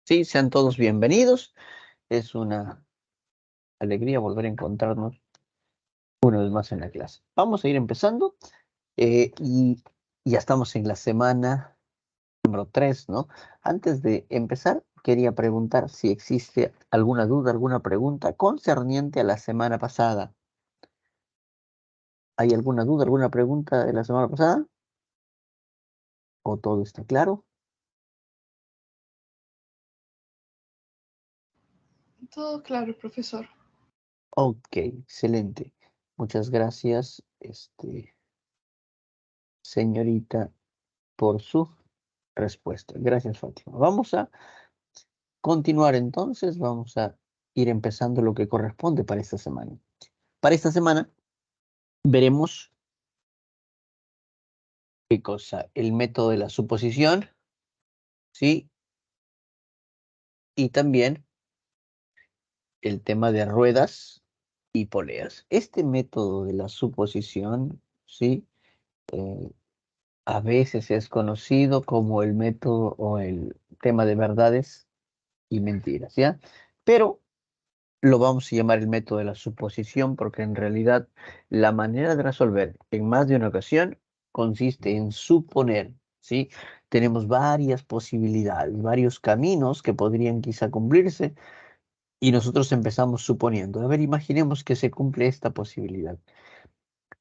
Sí, sean todos bienvenidos. Es una alegría volver a encontrarnos una vez más en la clase. Vamos a ir empezando y ya estamos en la semana número 3, ¿no? Antes de empezar, quería preguntar si existe alguna duda, alguna pregunta concerniente a la semana pasada. ¿Hay alguna duda, alguna pregunta de la semana pasada? ¿O todo está claro? Todo claro, profesor. Ok, excelente. Muchas gracias, señorita, por su respuesta. Gracias, Fátima. Vamos a continuar entonces, vamos a ir empezando lo que corresponde para esta semana. Para esta semana veremos qué cosa, el método de la suposición, ¿sí? Y también el tema de ruedas y poleas. Este método de la suposición, ¿sí? Eh, a veces es conocido como el método o el tema de verdades y mentiras, ¿ya? Pero lo vamos a llamar el método de la suposición porque en realidad la manera de resolver en más de una ocasión consiste en suponer, ¿sí? Tenemos varias posibilidades, varios caminos que podrían quizá cumplirse y nosotros empezamos suponiendo. A ver, imaginemos que se cumple esta posibilidad,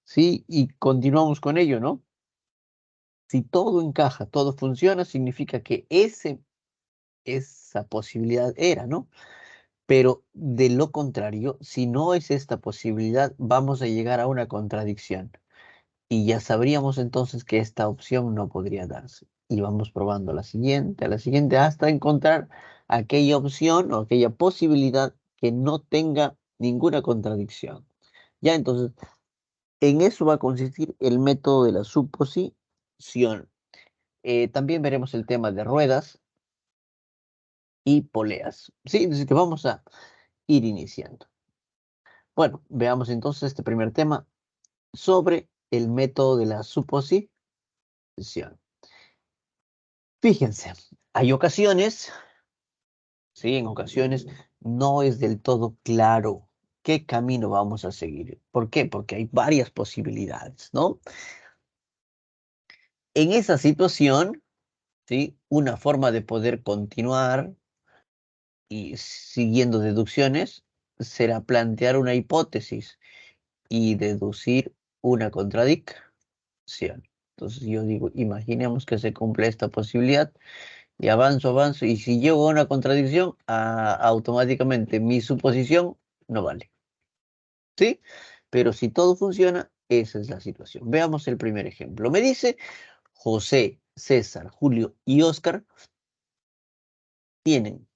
¿sí? Y continuamos con ello, ¿no? Si todo encaja, todo funciona, significa que esa posibilidad era, ¿no? Pero de lo contrario, si no es esta posibilidad, vamos a llegar a una contradicción. Y ya sabríamos entonces que esta opción no podría darse. Y vamos probando a la siguiente, hasta encontrar aquella opción o aquella posibilidad que no tenga ninguna contradicción. Ya entonces, en eso va a consistir el método de la suposición. También veremos el tema de ruedas y poleas. Sí, así que vamos a ir iniciando. Bueno, veamos entonces este primer tema sobre el método de la suposición. Fíjense, hay ocasiones, sí, en ocasiones no es del todo claro qué camino vamos a seguir. ¿Por qué? Porque hay varias posibilidades, ¿no? En esa situación, sí, una forma de poder continuar y siguiendo deducciones será plantear una hipótesis y deducir una contradicción. Entonces yo digo, imaginemos que se cumple esta posibilidad y avanzo, avanzo, y si llego a una contradicción, automáticamente mi suposición no vale, ¿sí? Pero si todo funciona, esa es la situación. Veamos el primer ejemplo. Me dice José, César, Julio y Oscar tienen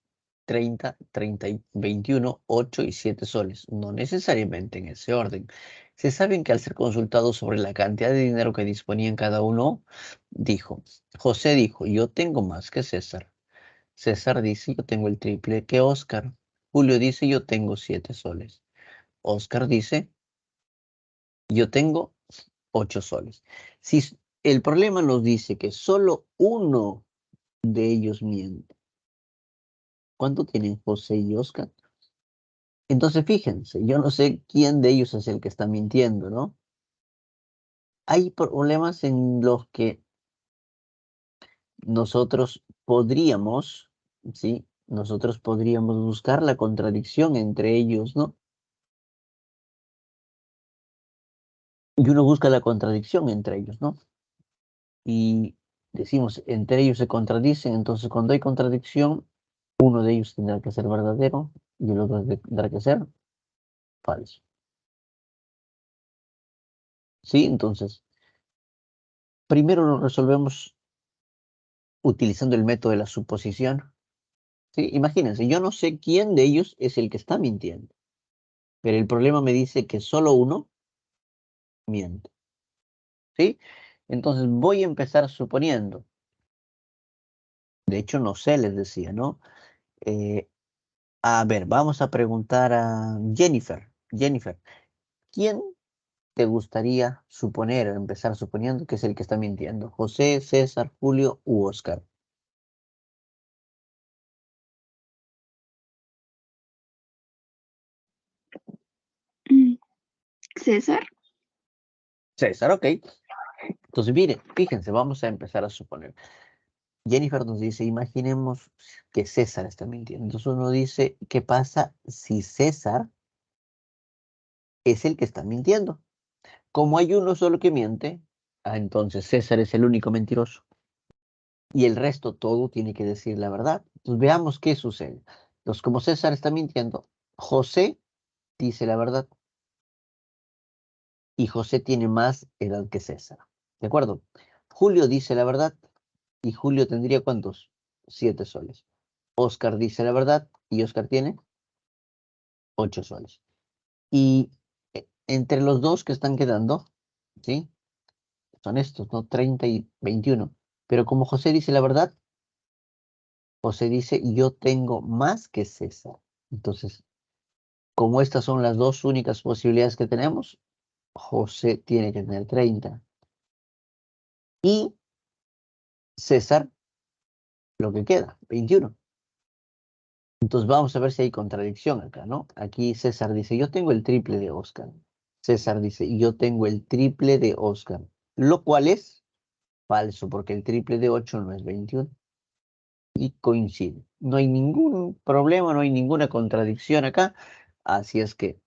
30, 30, 21, 8 y 7 soles, no necesariamente en ese orden. Se saben que al ser consultado sobre la cantidad de dinero que disponían cada uno, José dijo, yo tengo más que César. César dice, yo tengo el triple que Oscar. Julio dice, yo tengo 7 soles. Oscar dice, yo tengo 8 soles. El problema nos dice que solo uno de ellos miente, ¿cuánto tienen José y Oscar? Entonces, fíjense, yo no sé quién de ellos es el que está mintiendo, ¿no? Hay problemas en los que nosotros podríamos, ¿sí? Nosotros podríamos buscar la contradicción entre ellos, ¿no? Y uno busca la contradicción entre ellos, ¿no? Y decimos, entre ellos se contradicen, entonces cuando hay contradicción, uno de ellos tendrá que ser verdadero y el otro tendrá que ser falso. ¿Sí? Entonces, primero lo resolvemos utilizando el método de la suposición. ¿Sí? Imagínense, yo no sé quién de ellos es el que está mintiendo, pero el problema me dice que solo uno miente. ¿Sí? Entonces voy a empezar suponiendo. De hecho, no sé, les decía, ¿no? Eh, a ver, vamos a preguntar a Jennifer. Jennifer, ¿quién te gustaría suponer, empezar suponiendo que es el que está mintiendo? ¿José, César, Julio u Oscar? César. César, ok. Entonces, mire, fíjense, vamos a empezar a suponer. Jennifer nos dice, imaginemos que César está mintiendo. Entonces uno dice, ¿qué pasa si César es el que está mintiendo? Como hay uno solo que miente, entonces César es el único mentiroso. Y el resto todo tiene que decir la verdad. Entonces veamos qué sucede. Entonces, como César está mintiendo, José dice la verdad y José tiene más edad que César. ¿De acuerdo? Julio dice la verdad y Julio tendría ¿cuántos? 7 soles. Oscar dice la verdad y Oscar tiene 8 soles. Y entre los dos que están quedando, ¿sí? Son estos, ¿no? 30 y 21. Pero como José dice la verdad, José dice, yo tengo más que César. Entonces, como estas son las dos únicas posibilidades que tenemos, José tiene que tener 30. Y César, lo que queda, 21. Entonces vamos a ver si hay contradicción acá, ¿no? Aquí César dice, yo tengo el triple de Oscar. César dice, yo tengo el triple de Oscar. Lo cual es falso, porque el triple de 8 no es 21. Y coincide. No hay ningún problema, no hay ninguna contradicción acá. Así es que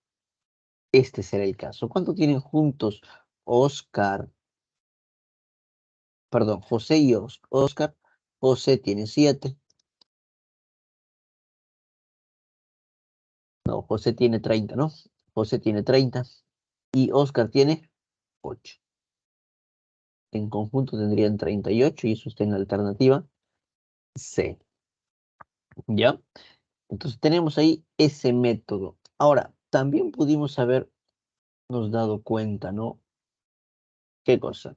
este será el caso. ¿Cuánto tienen juntos Oscar? Perdón, José y Oscar. José tiene 7. No, José tiene 30, ¿no? José tiene 30 y Oscar tiene 8. En conjunto tendrían 38 y eso está en la alternativa C. ¿Ya? Entonces tenemos ahí ese método. Ahora, también pudimos habernos dado cuenta, ¿no? ¿Qué cosa?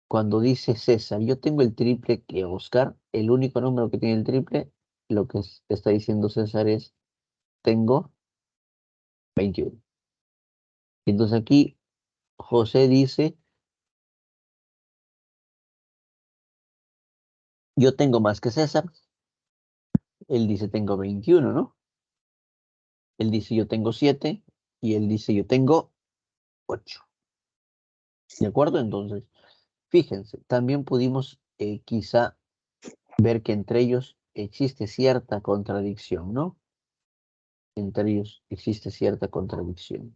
Cuando dice César, yo tengo el triple que Oscar, el único número que tiene el triple, lo que está diciendo César es, tengo 21. Entonces aquí José dice, yo tengo más que César. Él dice, tengo 21, ¿no? Él dice, yo tengo 7. Y él dice, yo tengo 8. ¿De acuerdo? Entonces, fíjense, también pudimos quizá ver que entre ellos existe cierta contradicción, ¿no? Entre ellos existe cierta contradicción.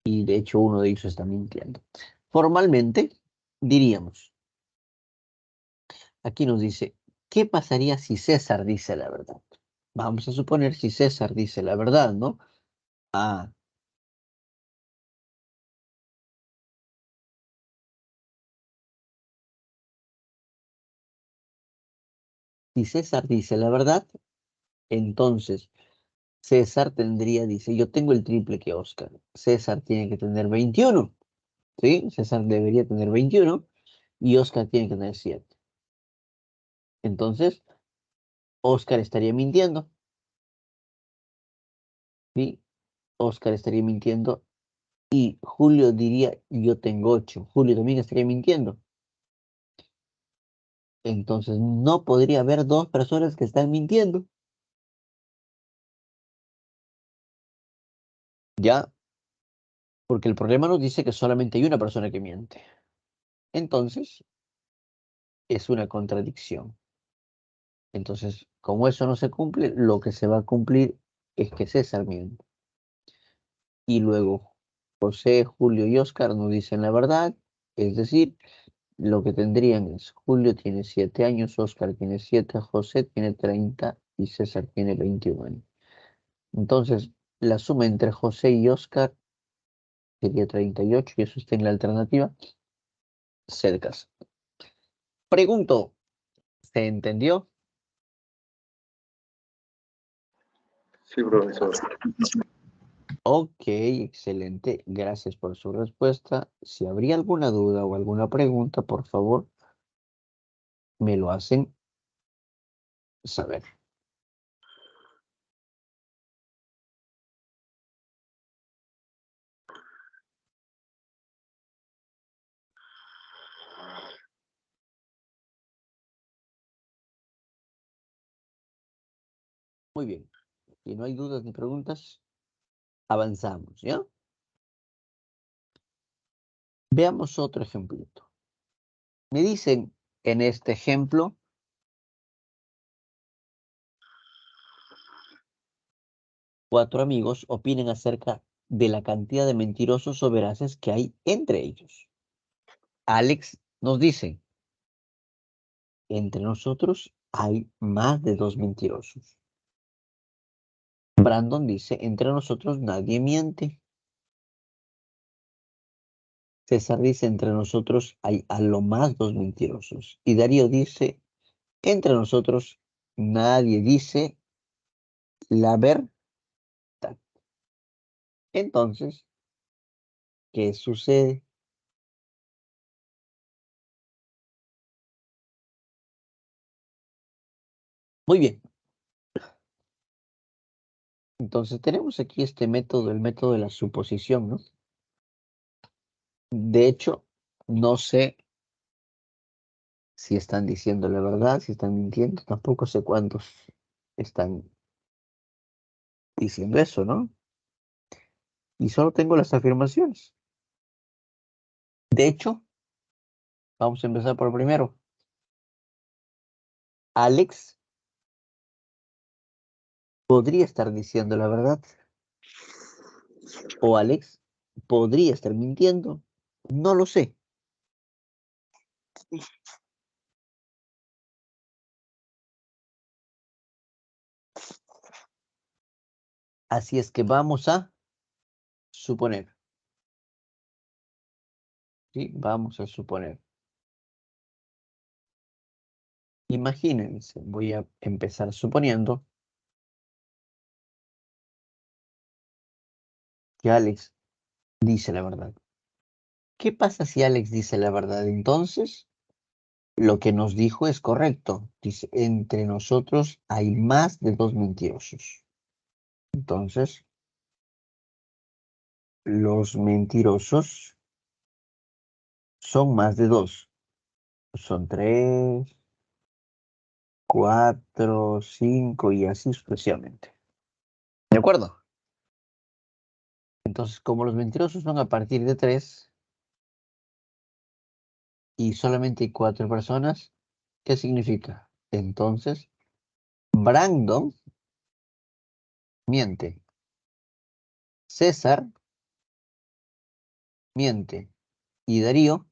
Y de hecho uno de ellos está mintiendo. Formalmente, diríamos, aquí nos dice, ¿qué pasaría si César dice la verdad? Vamos a suponer si César dice la verdad, ¿no? Ah, si César dice la verdad, entonces César tendría, dice, yo tengo el triple que Oscar. César tiene que tener 21, ¿sí? César debería tener 21 y Oscar tiene que tener 7. Entonces, Oscar estaría mintiendo, ¿sí? Oscar estaría mintiendo y Julio diría, yo tengo 8. Julio también estaría mintiendo. Entonces, no podría haber dos personas que están mintiendo. Ya, porque el problema nos dice que solamente hay una persona que miente. Entonces, es una contradicción. Entonces, como eso no se cumple, lo que se va a cumplir es que César miente. Y luego José, Julio y Oscar nos dicen la verdad, es decir, lo que tendrían es Julio tiene 7 años, Oscar tiene 7, José tiene 30 y César tiene 21 años. Entonces, la suma entre José y Oscar sería 38 y eso está en la alternativa cercas. Pregunto, ¿se entendió? Sí, profesor. Ok, excelente. Gracias por su respuesta. Si habría alguna duda o alguna pregunta, por favor, me lo hacen saber. Muy bien. Si no hay dudas ni preguntas, Avanzamos, ¿ya? Veamos otro ejemplito. Me dicen en este ejemplo, cuatro amigos opinen acerca de la cantidad de mentirosos o veraces que hay entre ellos. Alex nos dice, entre nosotros hay más de 2 mentirosos. Brandon dice, entre nosotros nadie miente. César dice, entre nosotros hay a lo más 2 mentirosos. Y Darío dice, entre nosotros nadie dice la verdad. Entonces, ¿qué sucede? Muy bien. Entonces tenemos aquí este método, el método de la suposición, ¿no? De hecho, no sé si están diciendo la verdad, si están mintiendo, tampoco sé cuántos están diciendo eso, ¿no? Y solo tengo las afirmaciones. De hecho, vamos a empezar por primero. Alex podría estar diciendo la verdad. O Alex podría estar mintiendo. No lo sé. Así es que vamos a suponer. ¿Sí? Vamos a suponer. Imagínense, voy a empezar suponiendo que Alex dice la verdad. ¿Qué pasa si Alex dice la verdad? Entonces, lo que nos dijo es correcto. Dice, entre nosotros hay más de 2 mentirosos. Entonces, los mentirosos son más de 2. Son 3, 4, 5 y así sucesivamente. ¿De acuerdo? Entonces, como los mentirosos son a partir de 3 y solamente hay 4 personas, ¿qué significa? Entonces, Brandon miente. César miente. Y Darío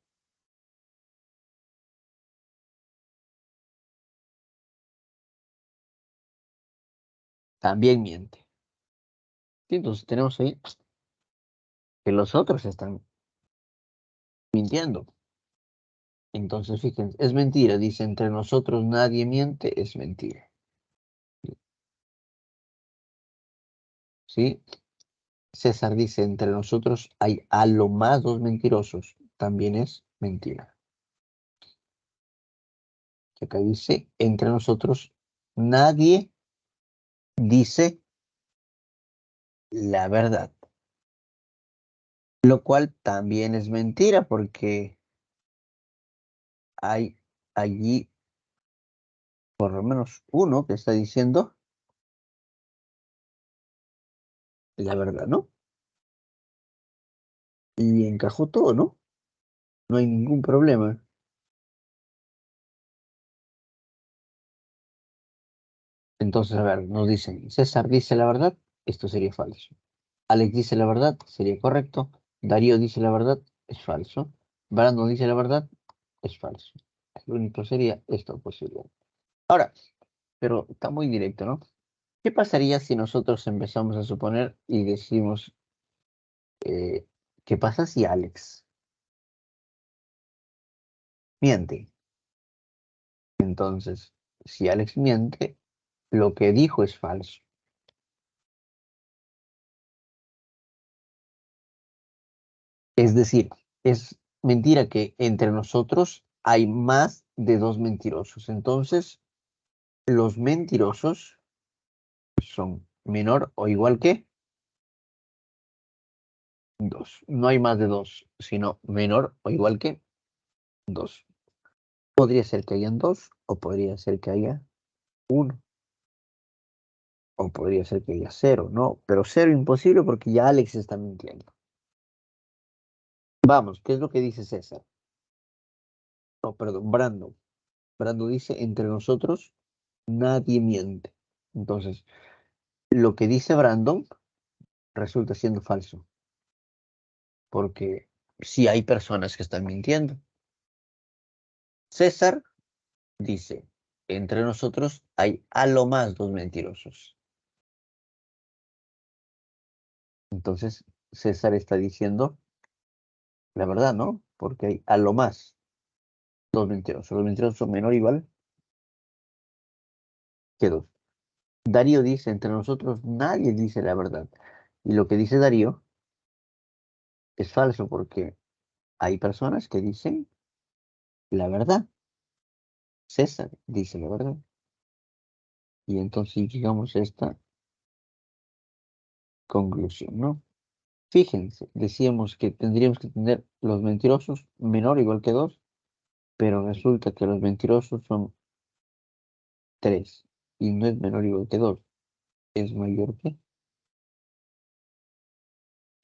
también miente. Sí, entonces tenemos ahí que los otros están mintiendo. Entonces, fíjense, es mentira. Dice, entre nosotros nadie miente, es mentira. ¿Sí? César dice, entre nosotros hay a lo más 2 mentirosos. También es mentira. Y acá dice, entre nosotros nadie dice la verdad. Lo cual también es mentira porque hay allí por lo menos uno que está diciendo la verdad, ¿no? Y encajó todo, ¿no? No hay ningún problema. Entonces, a ver, nos dicen, César dice la verdad, esto sería falso. Alex dice la verdad, sería correcto. Darío dice la verdad, es falso. Brandon dice la verdad, es falso. Lo único sería esta posibilidad. Ahora, pero está muy directo, ¿no? ¿Qué pasaría si nosotros empezamos a suponer y decimos, eh, ¿qué pasa si Alex miente? Entonces, si Alex miente, lo que dijo es falso. Es decir, es mentira que entre nosotros hay más de 2 mentirosos. Entonces, los mentirosos son menor o igual que 2. No hay más de 2, sino menor o igual que 2. Podría ser que hayan 2 o podría ser que haya 1 O podría ser que diga 0, ¿no? Pero 0 imposible porque ya Alex está mintiendo. Vamos, ¿qué es lo que dice César? No, perdón, Brandon. Brandon dice, entre nosotros nadie miente. Entonces, lo que dice Brandon resulta siendo falso. Porque sí hay personas que están mintiendo. César dice, entre nosotros hay a lo más 2 mentirosos. Entonces, César está diciendo la verdad, ¿no? Porque hay a lo más 2 mentirosos. Los mentirosos son menor o igual que 2. Darío dice, entre nosotros nadie dice la verdad. Y lo que dice Darío es falso porque hay personas que dicen la verdad. César dice la verdad. Y entonces llegamos a esta conclusión, ¿no? Fíjense, decíamos que tendríamos que tener los mentirosos menor o igual que 2, pero resulta que los mentirosos son 3 y no es menor o igual que 2, es mayor que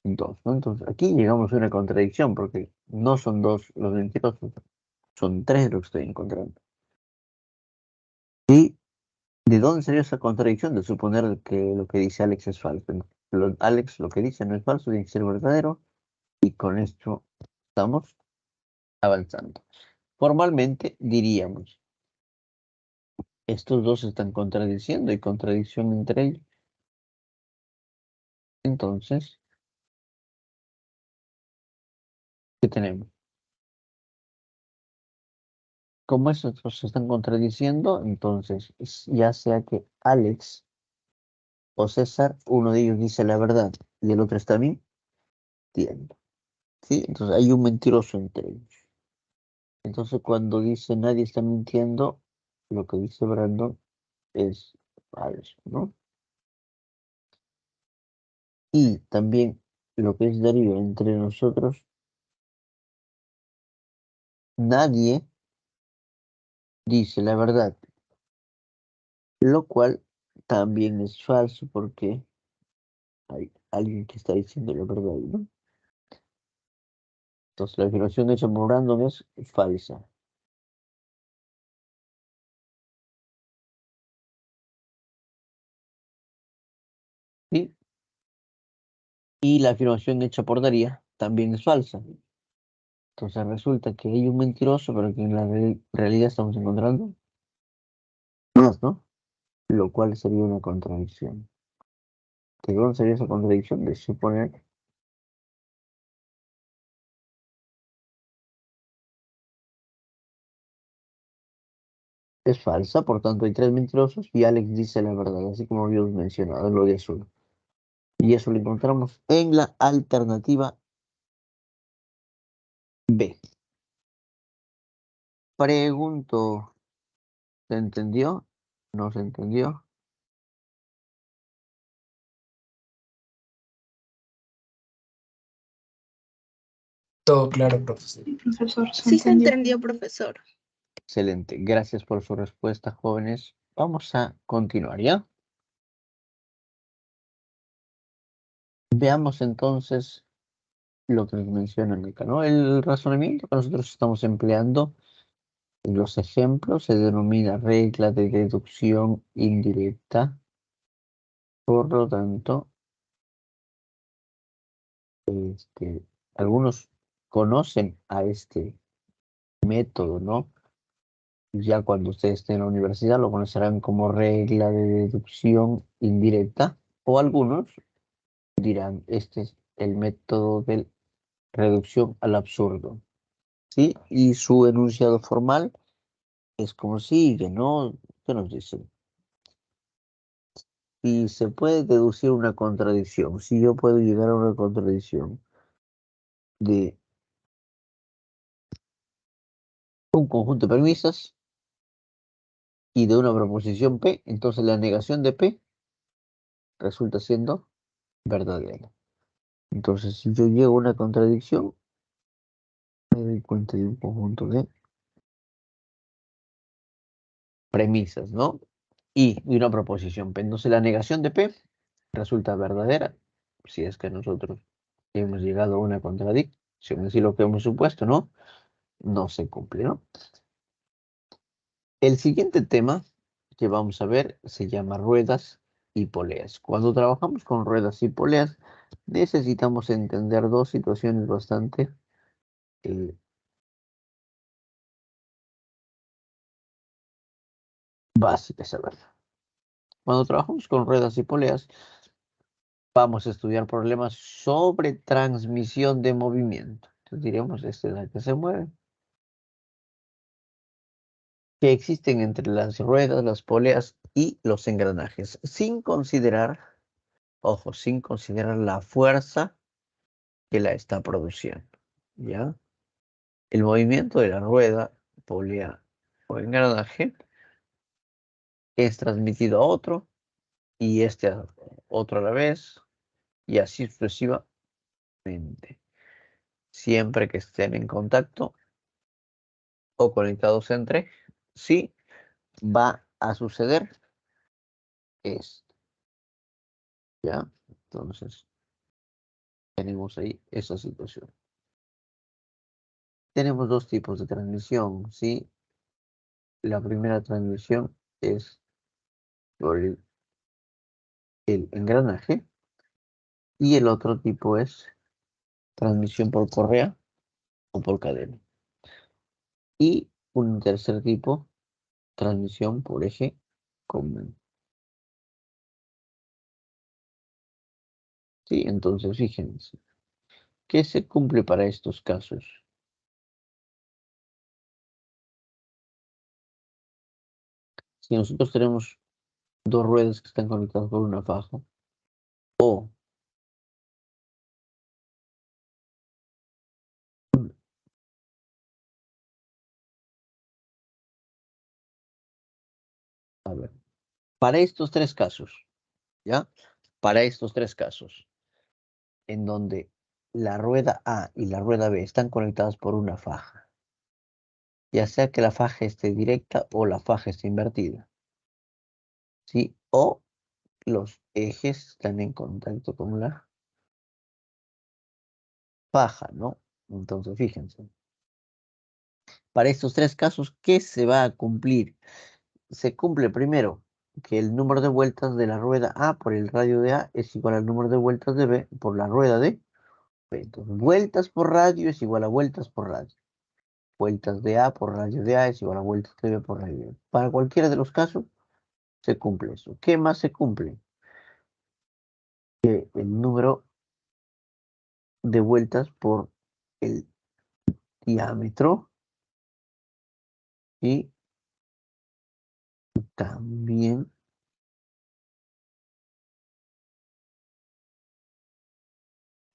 2, ¿no? Entonces aquí llegamos a una contradicción porque no son 2 los mentirosos, son 3 los que estoy encontrando. ¿Y de dónde salió esa contradicción de suponer que lo que dice Alex es falso? Alex lo que dice no es falso, tiene que ser verdadero y con esto estamos avanzando. Formalmente diríamos, estos dos se están contradiciendo, hay contradicción entre ellos. Entonces, ¿qué tenemos? Como estos dos se están contradiciendo, entonces, ya sea que Alex o César, uno de ellos dice la verdad y el otro está mintiendo. ¿Sí? Entonces hay un mentiroso entre ellos. Entonces cuando dice nadie está mintiendo, lo que dice Brandon es falso, ¿no? Y también lo que es Darío entre nosotros, nadie dice la verdad, lo cual también es falso porque hay alguien que está diciendo la verdad, ¿no? Entonces la afirmación hecha por Brandon es falsa. ¿Sí? Y la afirmación hecha por Darío también es falsa. Entonces resulta que hay un mentiroso, pero que en la realidad estamos encontrando más, ¿no? Lo cual sería una contradicción. ¿De dónde sería esa contradicción? De suponer es falsa, por tanto hay 3 mentirosos y Alex dice la verdad, así como habíamos mencionado en lo de azul. Y eso lo encontramos en la alternativa B. Pregunto, ¿se entendió? ¿No se entendió? Todo claro, profesor. Sí, profesor, se Sí se entendió. entendió, profesor. Excelente, gracias por su respuesta, jóvenes. Vamos a continuar, ¿ya? Veamos entonces lo que nos mencionan acá, ¿no? El razonamiento que nosotros estamos empleando en los ejemplos se denomina regla de deducción indirecta. Por lo tanto, algunos conocen a este método, ¿no? Ya cuando ustedes estén en la universidad lo conocerán como regla de deducción indirecta, o algunos dirán, este es el método de reducción al absurdo, ¿sí? Y su enunciado formal es como sigue, ¿no? ¿Qué nos dice? Si se puede deducir una contradicción, si yo puedo llegar a una contradicción de un conjunto de premisas y de una proposición P, entonces la negación de P resulta siendo verdadera. Entonces, si yo llego a una contradicción, me doy cuenta de un conjunto de premisas, ¿no? y una proposición P. Entonces la negación de P resulta verdadera si es que nosotros hemos llegado a una contradicción, así lo que hemos supuesto, ¿no? No se cumple, ¿no? El siguiente tema que vamos a ver se llama ruedas y poleas. Cuando trabajamos con ruedas y poleas, necesitamos entender dos situaciones bastante eh, básicas. A ver. Cuando trabajamos con ruedas y poleas, vamos a estudiar problemas sobre transmisión de movimiento. Entonces diremos, esta es la que se mueve. Que existen entre las ruedas, las poleas y los engranajes, sin considerar, ojo, sin considerar la fuerza que la está produciendo, ¿ya? El movimiento de la rueda, polea o engranaje es transmitido a otro y este a otro a la vez y así sucesivamente. Siempre que estén en contacto o conectados entre sí, va a suceder esto, ¿ya? Entonces, tenemos ahí esa situación. Tenemos dos tipos de transmisión, ¿sí? La primera transmisión es por el engranaje y el otro tipo es transmisión por correa o por cadena. Y un tercer tipo, transmisión por eje común. Sí, entonces fíjense, ¿qué se cumple para estos casos? Si nosotros tenemos dos ruedas que están conectadas por una faja, o a ver, para estos tres casos, ¿ya? Para estos tres casos, en donde la rueda A y la rueda B están conectadas por una faja, ya sea que la faja esté directa o la faja esté invertida, ¿sí? O los ejes están en contacto con la faja, ¿no? Entonces, fíjense, para estos tres casos, ¿qué se va a cumplir? Se cumple primero que el número de vueltas de la rueda A por el radio de A es igual al número de vueltas de B por la rueda de B. Entonces, vueltas por radio es igual a vueltas por radio. Vueltas de A por radio de A es igual a vueltas de B por radio de B. Para cualquiera de los casos, se cumple eso. ¿Qué más se cumple? Que el número de vueltas por el diámetro y también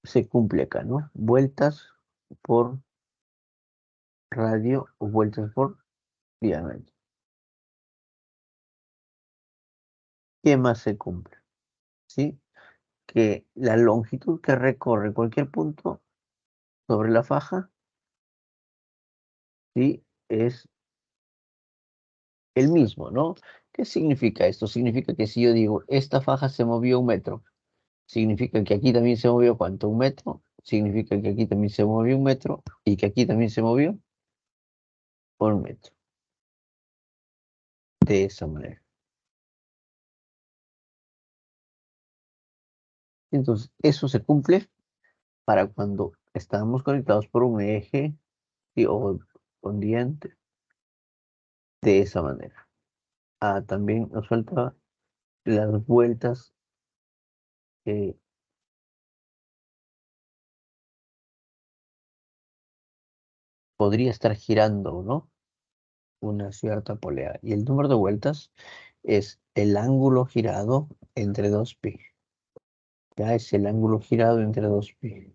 se cumple acá, ¿no? Vueltas por radio o vueltas por diámetro. ¿Qué más se cumple? ¿Sí? Que la longitud que recorre cualquier punto sobre la faja, ¿sí? Es el mismo, ¿no? ¿Qué significa esto? Significa que si yo digo, esta faja se movió 1 metro, significa que aquí también se movió, ¿cuánto? 1 metro. Significa que aquí también se movió 1 metro y que aquí también se movió por 1 metro. De esa manera. Entonces, eso se cumple para cuando estamos conectados por un eje o con diente de esa manera. Ah, también nos falta las vueltas que podría estar girando, ¿no? Una cierta polea. Y el número de vueltas es el ángulo girado entre 2π. Ya es el ángulo girado entre 2π.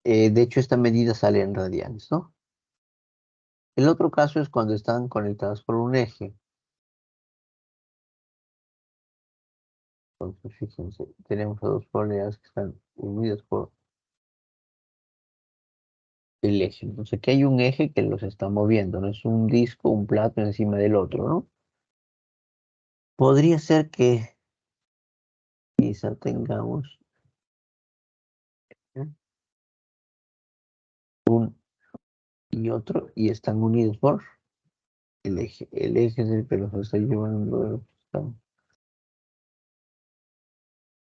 De hecho, esta medida sale en radianes, ¿no? El otro caso es cuando están conectadas por un eje. Entonces, fíjense, tenemos a dos poleas que están unidas por el eje. Entonces, aquí hay un eje que los está moviendo, no es un disco, un plato encima del otro, ¿no? Podría ser que quizá tengamos un y otro y están unidos por el eje. El eje es el que los está llevando, están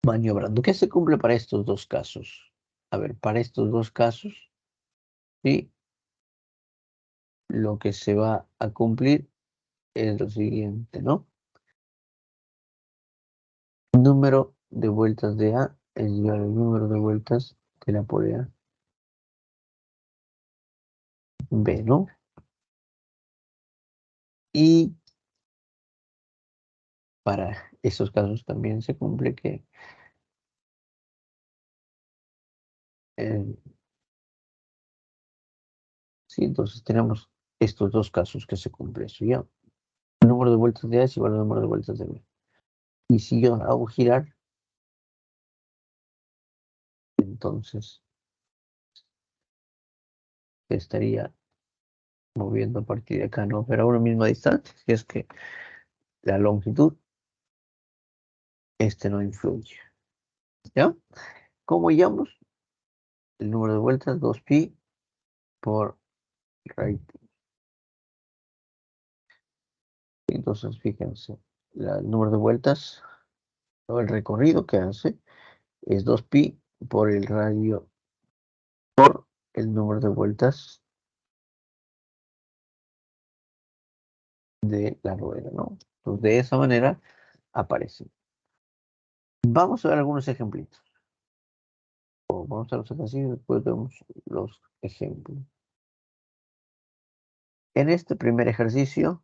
maniobrando. ¿Qué se cumple para estos dos casos? A ver, para estos dos casos, ¿sí? Lo que se va a cumplir es lo siguiente, ¿no? Número de vueltas de A es igual al número de vueltas de la polea B, ¿no? Y para esos casos también se cumple que eh, sí, entonces tenemos estos dos casos que se cumplen. Eso ya. El número de vueltas de A es igual al número de vueltas de B. Y si yo hago girar, entonces estaría moviendo a partir de acá, ¿no? Pero a una misma distancia, si es que la longitud, no influye. ¿Ya? ¿Cómo hallamos el número de vueltas? 2pi por raíz. Entonces, fíjense, el número de vueltas o el recorrido que hace es 2pi por el radio por el número de vueltas de la rueda, ¿no? Entonces, de esa manera aparece. Vamos a ver algunos ejemplitos. Vamos a los ejercicios, después vemos los ejemplos. En este primer ejercicio,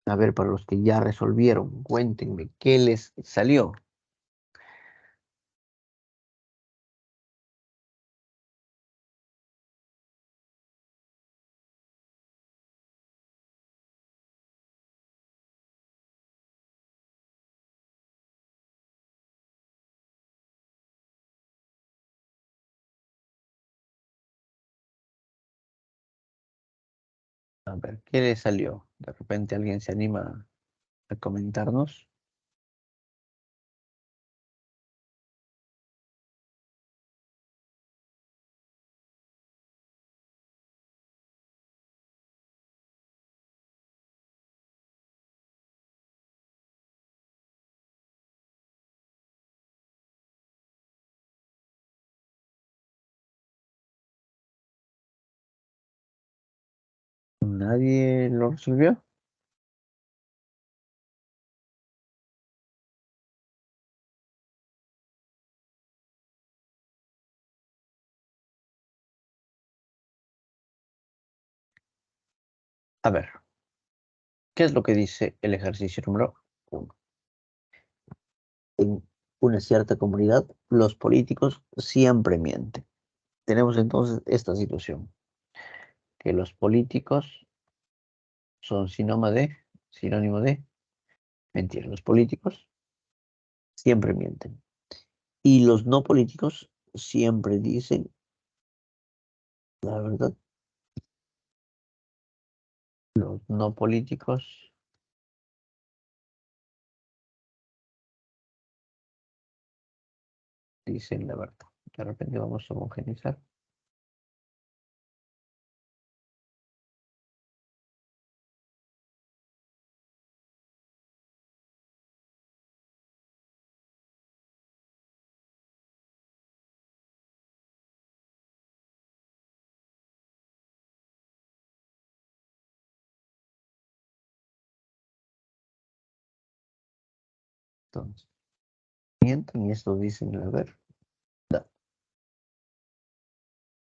a ver, para los que ya resolvieron, cuéntenme qué les salió. A ver, ¿qué les salió? De repente alguien se anima a comentarnos. ¿Nadie lo resolvió? A ver, ¿qué es lo que dice el ejercicio número 1? En una cierta comunidad, los políticos siempre mienten. Tenemos entonces esta situación, que los políticos son sinónimo de mentir. Los políticos siempre mienten. Y los no políticos siempre dicen la verdad. Los no políticos dicen la verdad. De repente vamos a homogeneizar. Entonces, mienten y estos dicen la verdad.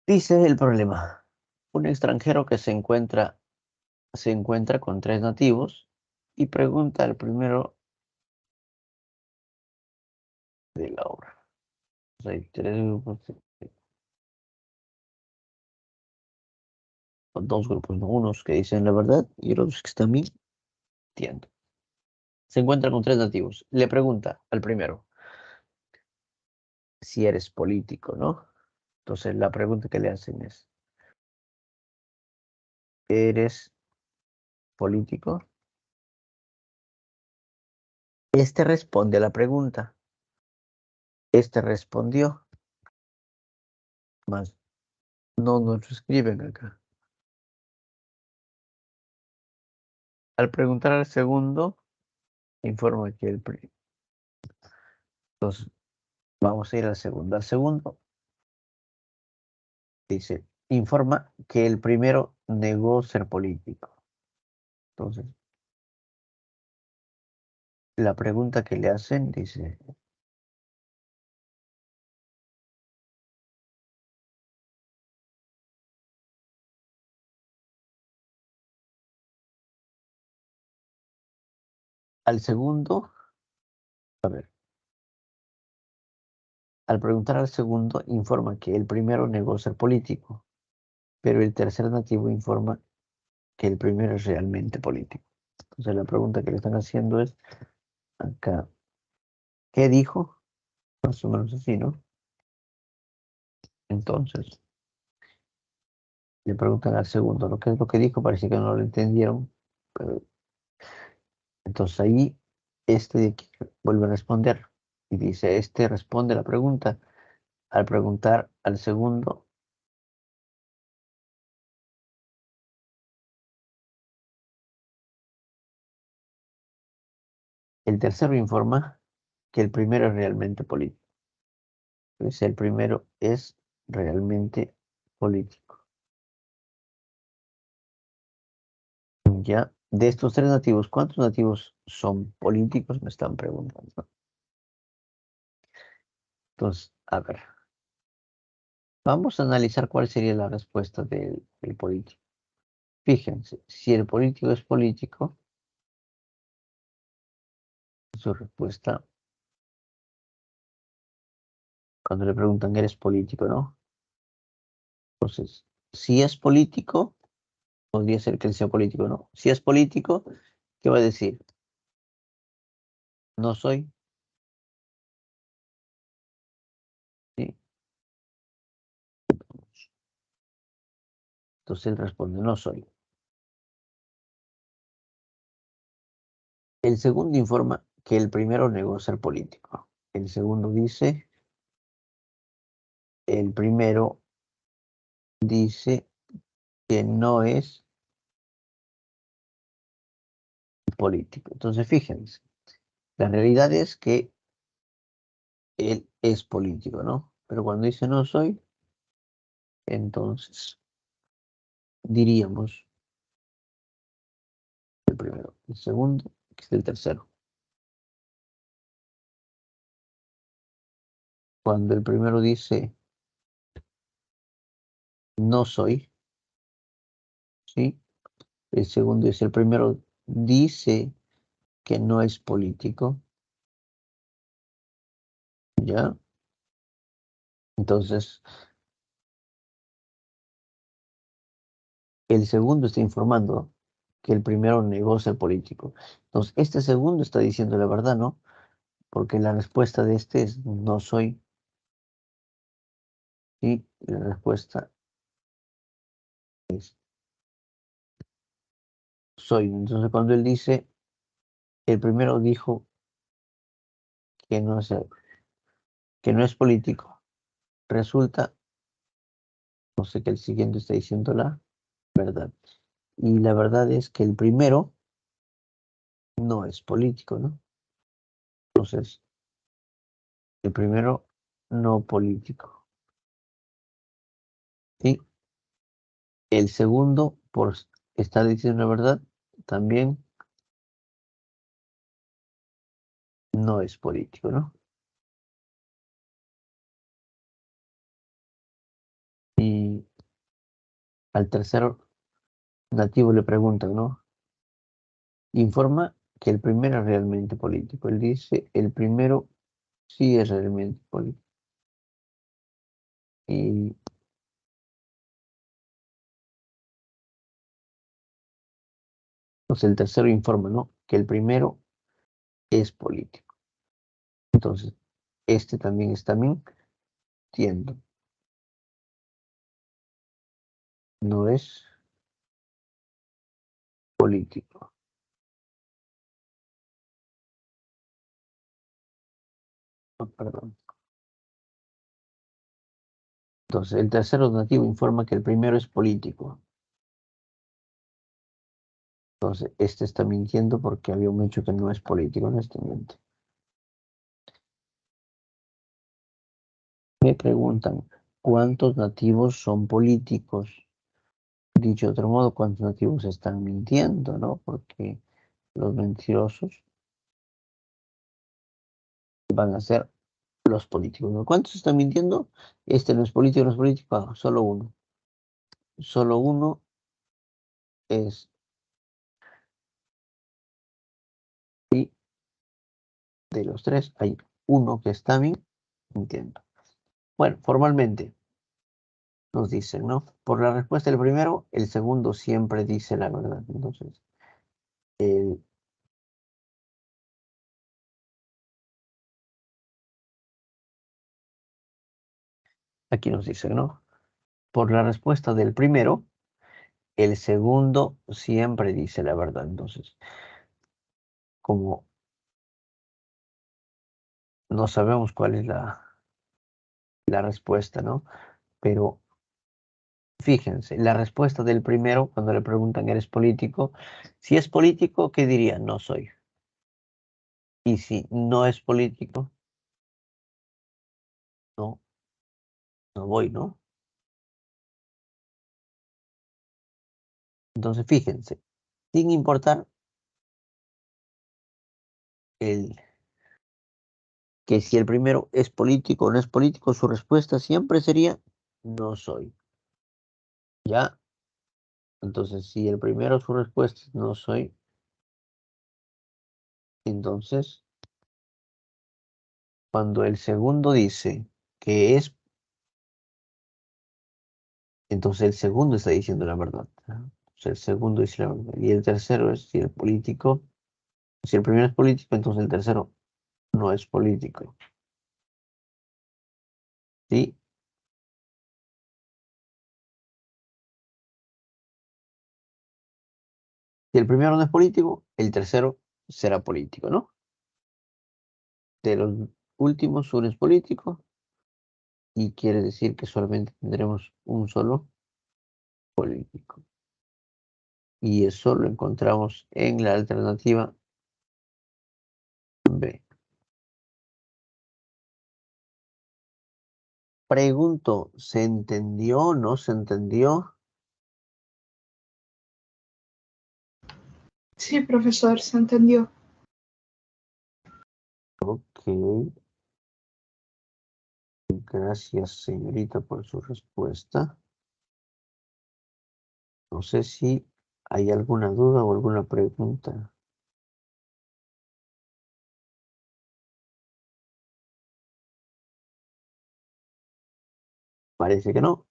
Dice el problema. Un extranjero que se encuentra con 3 nativos y pregunta al primero de la obra. O sea, hay 3 grupos, o 2 grupos, ¿no? Unos que dicen la verdad y otros que están mintiendo. Se encuentra con 3 nativos. Le pregunta al primero si eres político, ¿no? Entonces la pregunta que le hacen es, ¿eres político? Este responde a la pregunta. Este respondió. Más no nos escriben acá. Al preguntar al segundo, informa que entonces, vamos a ir al segundo. Al segundo dice, informa que el primero negó ser político. Entonces, la pregunta que le hacen dice, al segundo, a ver, al preguntar al segundo, informa que el primero negó ser político, pero el tercer nativo informa que el primero es realmente político. Entonces, la pregunta que le están haciendo es, acá, ¿qué dijo? Más o menos así, ¿no? Entonces, le preguntan al segundo, ¿no? ¿Qué es lo que dijo? Parece que no lo entendieron. Pero, entonces ahí, este de aquí vuelve a responder. Y dice, este responde la pregunta. Al preguntar al segundo, el tercero informa que el primero es realmente político. Entonces, el primero es realmente político. Ya, de estos tres nativos, ¿cuántos nativos son políticos? Me están preguntando. Entonces, a ver, vamos a analizar cuál sería la respuesta del político. Fíjense, si el político es político, su respuesta, cuando le preguntan, ¿eres político, no? Entonces, si es político, podría ser que él sea político, ¿no? Si es político, ¿qué va a decir? No soy, ¿sí? Entonces él responde, no soy. El segundo informa que el primero negó ser político. El segundo dice, el primero dice que no es político. Entonces, fíjense, la realidad es que él es político, ¿no? Pero cuando dice no soy, entonces diríamos el primero, el segundo, que es el tercero. Cuando el primero dice no soy, ¿sí? El segundo dice, el primero dice que no es político, ¿ya? Entonces, el segundo está informando que el primero negó ser político. Entonces, este segundo está diciendo la verdad, ¿no? Porque la respuesta de este es no soy, y la respuesta es soy. Entonces, cuando él dice, el primero dijo que que no es político, resulta, no sé, que el siguiente está diciendo la verdad. Y la verdad es que el primero no es político, ¿no? Entonces, el primero no político. Y el segundo, por estar diciendo la verdad, también no es político, ¿no? Y al tercero nativo le preguntan, ¿no? Informa que el primero es realmente político. Él dice, el primero sí es realmente político. Y pues el tercero informa, ¿no? Que el primero es político. Entonces, este también está mintiendo. No es político. Oh, perdón. Entonces, el tercer donativo informa que el primero es político. Entonces, este está mintiendo porque había un hecho que no es político en este momento. Me preguntan, ¿cuántos nativos son políticos? Dicho de otro modo, ¿cuántos nativos están mintiendo, no? Porque los mentirosos van a ser los políticos, ¿no? ¿Cuántos están mintiendo? Este no es político, no es político, solo uno. Solo uno es, y de los tres hay uno que está mintiendo. Bueno, formalmente nos dicen, ¿no? Por la respuesta del primero, el segundo siempre dice la verdad. Entonces, el, aquí nos dicen, ¿no? Por la respuesta del primero, el segundo siempre dice la verdad. Entonces, como no sabemos cuál es la respuesta, ¿no? Pero fíjense, la respuesta del primero, cuando le preguntan, ¿eres político? Si es político, ¿qué diría? No soy. Y si no es político, no, no voy, ¿no? Entonces, fíjense, sin importar el que si el primero es político o no es político, su respuesta siempre sería no soy. ¿Ya? Entonces, si el primero su respuesta es no soy, entonces, cuando el segundo dice que es, entonces el segundo está diciendo la verdad. ¿Ah? O sea, el segundo dice la verdad. Y el tercero es si el político, si el primero es político, entonces el tercero no es político. ¿Sí? Si el primero no es político, el tercero será político, ¿no? De los últimos, uno es político y quiere decir que solamente tendremos un solo político. Y eso lo encontramos en la alternativa B. Pregunto, ¿se entendió o no se entendió? Sí, profesor, se entendió. Ok, gracias señorita por su respuesta. No sé si hay alguna duda o alguna pregunta. Parece que no.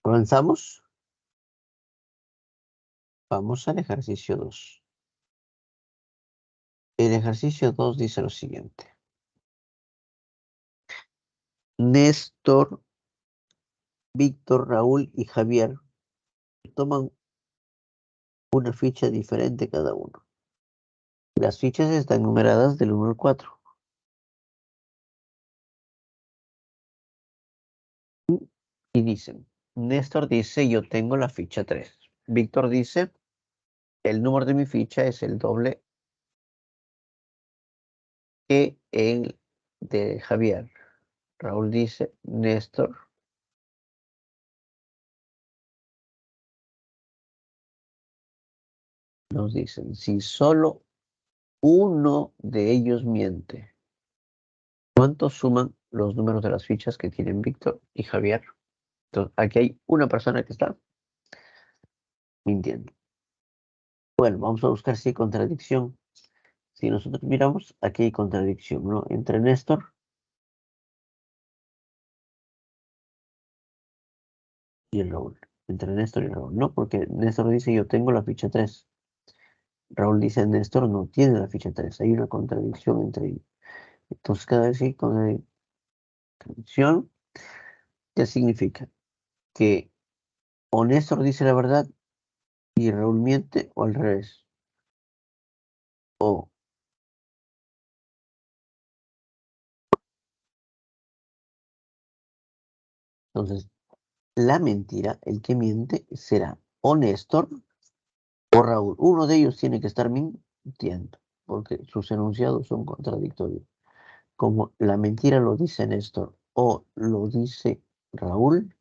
¿Avanzamos? Vamos al ejercicio 2. El ejercicio 2 dice lo siguiente. Néstor, Víctor, Raúl y Javier toman una ficha diferente cada uno. Las fichas están numeradas del 1 al 4. Y dicen, Néstor dice, yo tengo la ficha 3. Víctor dice, el número de mi ficha es el doble que el de Javier. Raúl dice, Néstor nos dicen, si solo uno de ellos miente, ¿cuántos suman los números de las fichas que tienen Víctor y Javier? Entonces, aquí hay una persona que está mintiendo. Bueno, vamos a buscar si hay contradicción. Si nosotros miramos, aquí hay contradicción, ¿no? Entre Néstor y el Raúl. Entre Néstor y Raúl, ¿no? Porque Néstor dice, yo tengo la ficha 3. Raúl dice, Néstor no tiene la ficha 3. Hay una contradicción entre ellos. Entonces, cada vez que hay contradicción, ¿qué significa? Que o Néstor dice la verdad y Raúl miente, o al revés. O Entonces, la mentira, el que miente, será o Néstor o Raúl. Uno de ellos tiene que estar mintiendo, porque sus enunciados son contradictorios. Como la mentira lo dice Néstor o lo dice Raúl,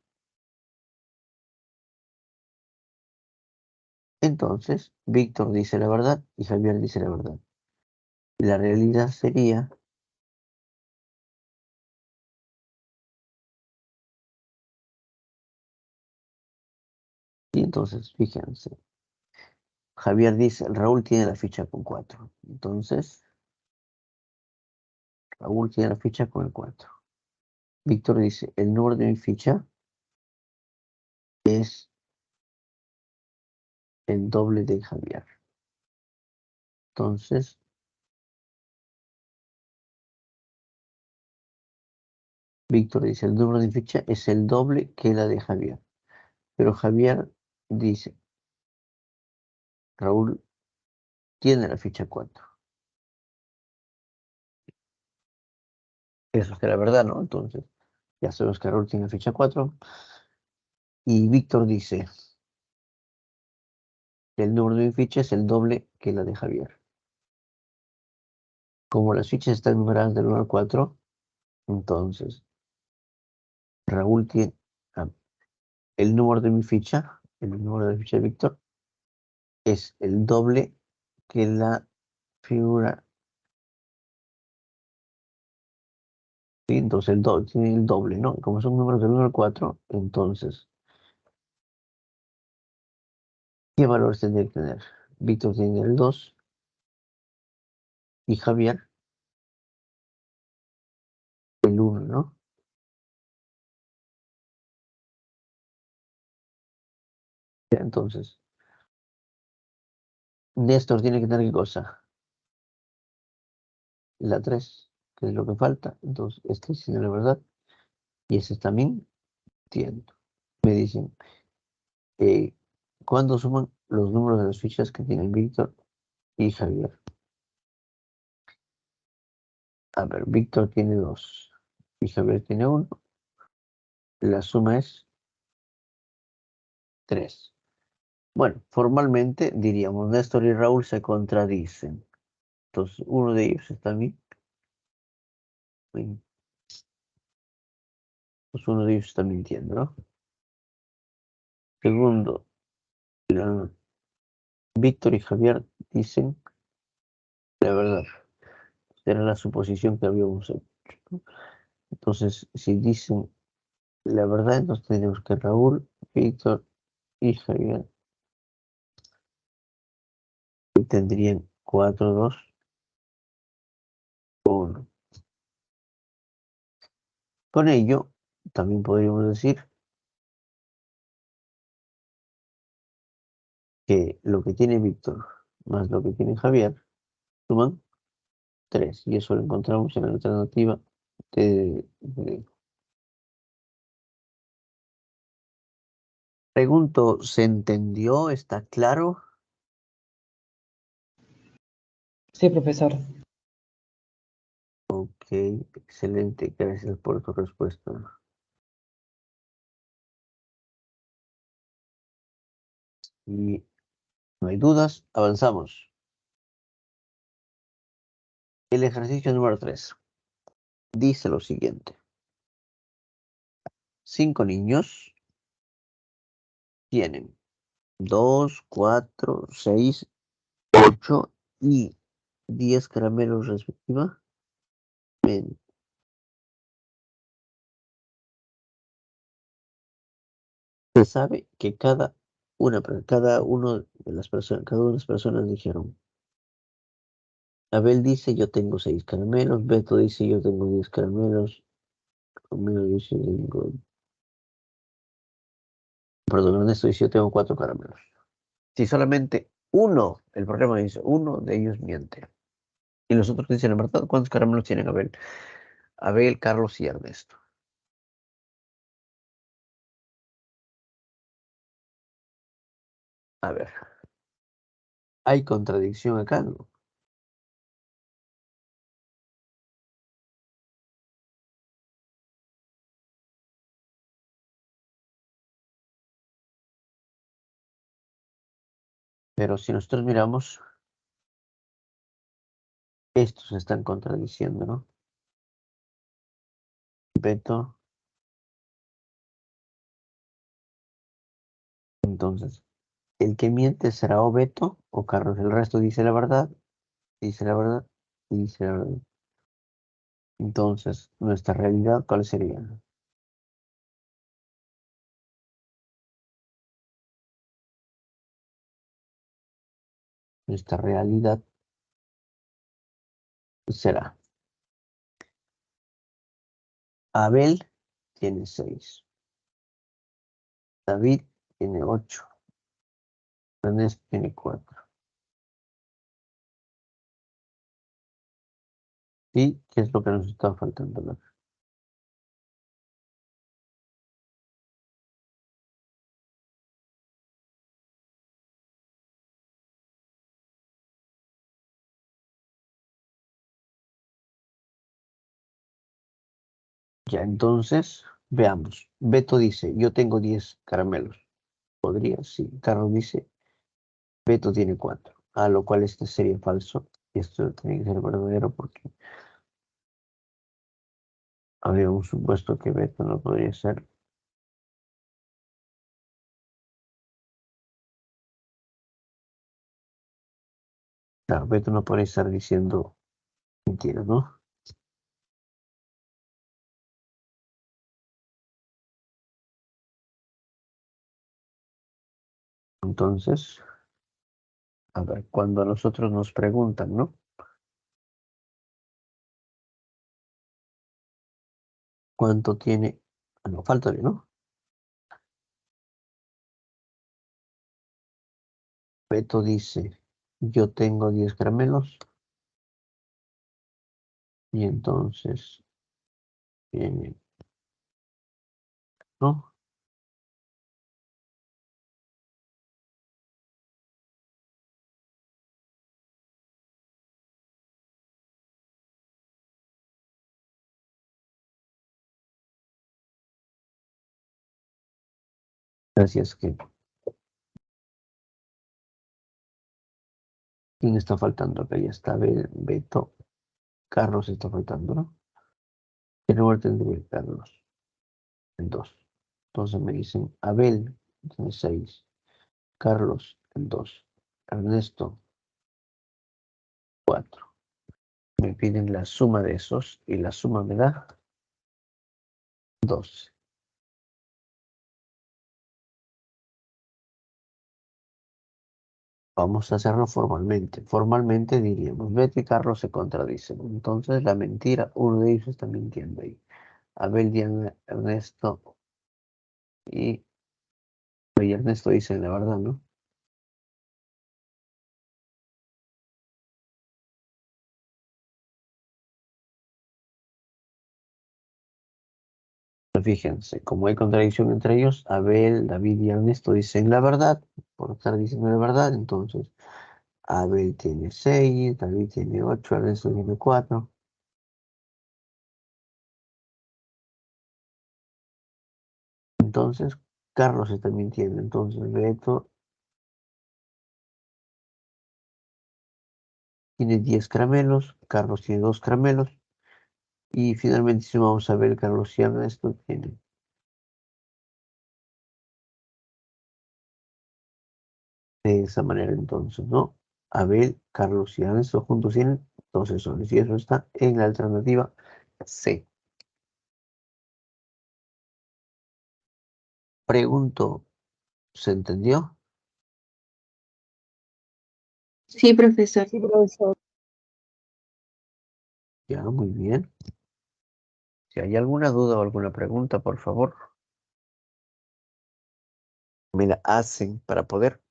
entonces Víctor dice la verdad y Javier dice la verdad. La realidad sería, y entonces fíjense, Javier dice, Raúl tiene la ficha con 4. Entonces, Raúl tiene la ficha con el 4. Víctor dice, el número de mi ficha es el doble de Javier. Entonces, Víctor dice, el número de mi ficha es el doble que la de Javier. Pero Javier dice, Raúl tiene la ficha 4. Eso es que la verdad, ¿no? Entonces, ya sabemos que Raúl tiene ficha 4. Y Víctor dice, el número de mi ficha es el doble que la de Javier. Como las fichas están numeradas del 1 al 4, entonces Raúl tiene el número de mi ficha, el número de ficha de Víctor, es el doble que la figura. ¿Sí? Entonces tiene el doble, ¿no? Como son números del 1 al 4, entonces, ¿qué valores tendría que tener? Víctor tiene el 2 y Javier el 1, ¿no? Ya, entonces, Néstor tiene que tener ¿qué cosa? La 3, que es lo que falta. Entonces, este es la verdad y ese también mintiendo. Me dicen, eh, ¿cuándo suman los números de las fichas que tienen Víctor y Javier? A ver, Víctor tiene 2 y Javier tiene 1. La suma es 3. Bueno, formalmente diríamos, Néstor y Raúl se contradicen. Entonces, uno de ellos está bien. Pues uno de ellos está mintiendo, ¿no? Segundo, Víctor y Javier dicen la verdad. Era la suposición que habíamos hecho, ¿no? Entonces, si dicen la verdad, entonces tenemos que Raúl, Víctor y Javier tendrían 4, 2, 1. Con ello, también podríamos decir que lo que tiene Víctor más lo que tiene Javier suman 3. Y eso lo encontramos en la alternativa de. Pregunto, ¿se entendió? ¿Está claro? Sí, profesor. Ok, excelente. Gracias por tu respuesta. Y no hay dudas, avanzamos. El ejercicio número 3 dice lo siguiente. 5 niños tienen 2, 4, 6, 8 y 10 caramelos respectivamente. Se sabe que cada una de las personas dijeron. Abel dice yo tengo 6 caramelos, Beto dice yo tengo 10 caramelos, Romeo dice perdón, Ernesto dice yo tengo 4 caramelos. Si solamente el programa dice uno de ellos miente. Y los otros dicen la verdad, ¿cuántos caramelos tienen Abel? Abel, Carlos y Ernesto. A ver, ¿hay contradicción acá? ¿No? Pero si nosotros miramos, estos se están contradiciendo, ¿no? Beto. Entonces, el que miente será o Beto o Carlos. El resto dice la verdad y dice la verdad. Entonces, nuestra realidad, ¿cuál sería? Nuestra realidad será: Abel tiene 6, David tiene 8, Ernesto tiene 4. ¿Y qué es lo que nos está faltando? Ya, entonces, veamos. Beto dice, yo tengo 10 caramelos. ¿Podría? Sí. Carlos dice, Beto tiene 4. A lo cual este sería falso. Y esto tiene que ser verdadero porque habríamos supuesto que Beto no podría ser. Claro, Beto no podría estar diciendo mentiras, ¿no? Entonces, a ver, cuando a nosotros nos preguntan, ¿no? ¿Cuánto tiene? Ah, no, falta de, ¿no? Beto dice, yo tengo 10 caramelos. Y entonces, viene, ¿no? Gracias que. ¿Quién está faltando? Acá ya está Beto. Carlos está faltando, ¿no? ¿Qué número tendría Carlos? El 2. Entonces me dicen, Abel tiene 6. Carlos, el 2. Ernesto, 4. Me piden la suma de esos y la suma me da 12. Vamos a hacerlo formalmente. Formalmente diríamos, Beto y Carlos se contradicen. Entonces la mentira, uno de ellos está mintiendo ahí. Abel y Ernesto y Ernesto dicen la verdad, ¿no? Fíjense, como hay contradicción entre ellos, Abel, David y Ernesto dicen la verdad, por estar diciendo la verdad, entonces Abel tiene 6, David tiene 8, Ernesto tiene 4. Entonces, Carlos está mintiendo. Entonces, Beto tiene 10 caramelos, Carlos tiene 2 caramelos, y finalmente, si vamos a ver, Carlos y Ernesto tienen de esa manera, entonces, ¿no? Abel, Carlos y Ernesto juntos tienen 12 soles, y eso está en la alternativa C. Pregunto, ¿se entendió? Sí, profesor. Sí, profesor. Ya, muy bien. Si hay alguna duda o alguna pregunta, por favor, me la hacen para poder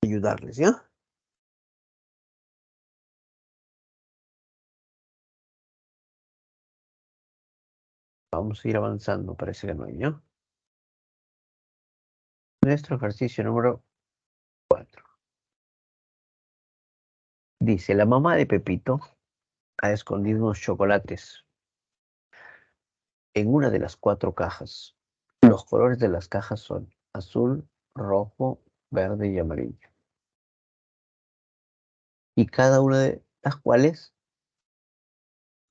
ayudarles, ¿ya? Vamos a ir avanzando, parece que no hay, ¿ya? Nuestro ejercicio número 4. Dice, la mamá de Pepito ha escondido unos chocolates en una de las 4 cajas. Los colores de las cajas son azul, rojo, verde y amarillo. y cada una de las cuales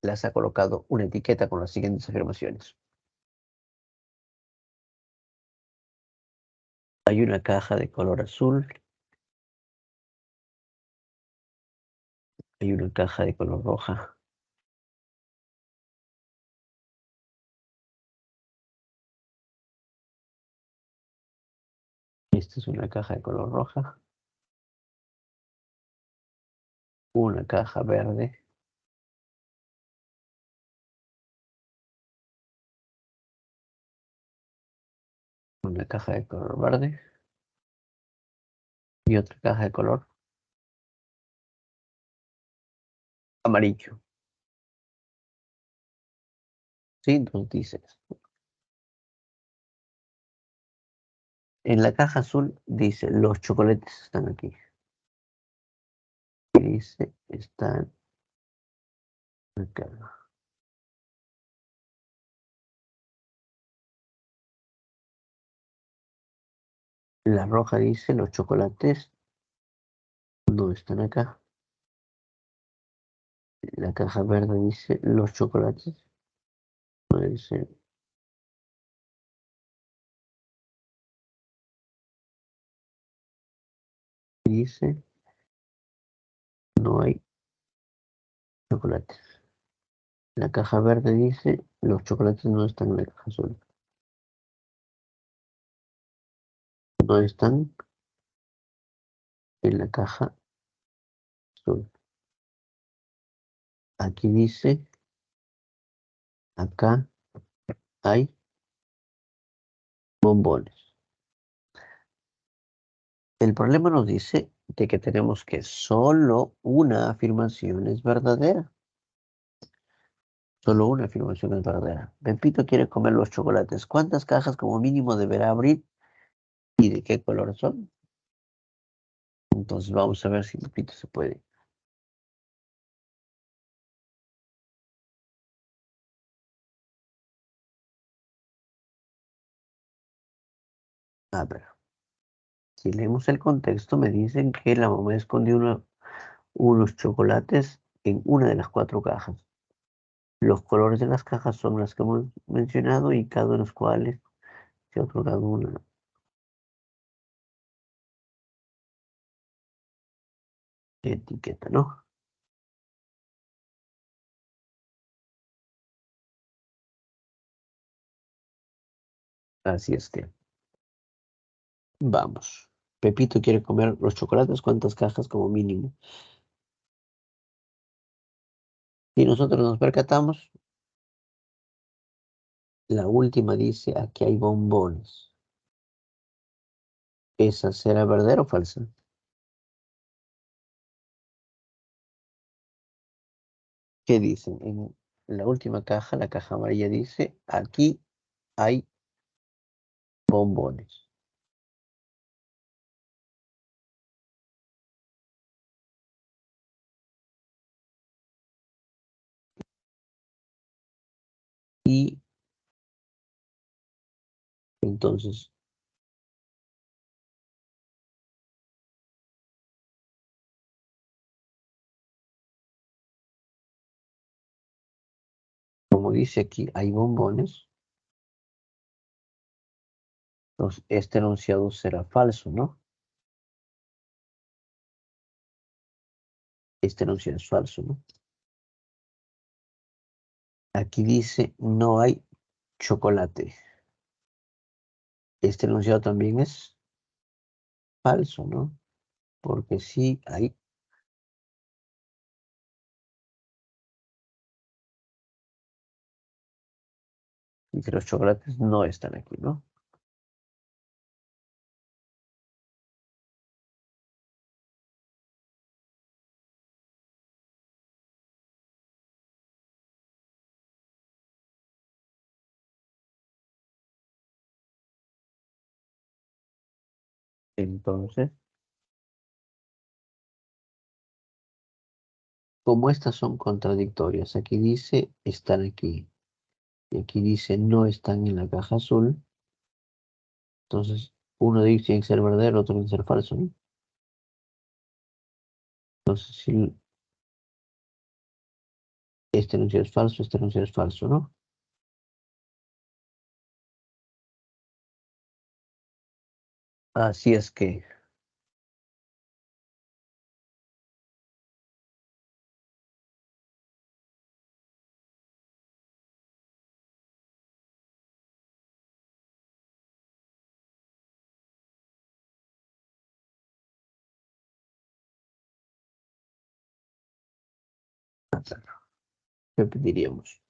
las ha colocado una etiqueta con las siguientes afirmaciones. Hay una caja de color azul, hay una caja de color roja, esta es una caja de color roja, una caja verde, una caja de color verde y otra caja de color amarillo. ¿Sí? Entonces dice, en la caja azul dice, los chocolates están aquí. Y dice, están acá. La roja dice, los chocolates no están acá. La caja verde dice, los chocolates pueden ser. Dice, no hay chocolates. La caja verde dice, los chocolates no están en la caja azul. No están en la caja azul. Aquí dice, acá hay bombones. El problema nos dice de que tenemos que solo una afirmación es verdadera. Solo una afirmación es verdadera. Pepito quiere comer los chocolates. ¿Cuántas cajas como mínimo deberá abrir y de qué color son? Entonces vamos a ver si Pepito se puede. A ver, si leemos el contexto, me dicen que la mamá escondió unos chocolates en una de las 4 cajas. Los colores de las cajas son las que hemos mencionado y cada uno de los cuales se ha otorgado una etiqueta, ¿no? Así es que, vamos. Pepito quiere comer los chocolates, ¿cuántas cajas como mínimo? Si nosotros nos percatamos, la última dice, aquí hay bombones. ¿Esa será verdadera o falsa? ¿Qué dicen? En la última caja, la caja amarilla dice, aquí hay bombones. Y entonces, como dice aquí, hay bombones, entonces este enunciado será falso, ¿no? Este enunciado es falso, ¿no? Aquí dice, no hay chocolate. Este enunciado también es falso, ¿no? Porque sí hay. Y que los chocolates no están aquí, ¿no? Entonces, como estas son contradictorias, aquí dice están aquí y aquí dice no están en la caja azul, entonces uno de ellos tiene que ser verdadero, otro tiene que ser falso, ¿no? Entonces, si este enunciado es falso, este enunciado es falso, ¿no? Así es que repetiríamos.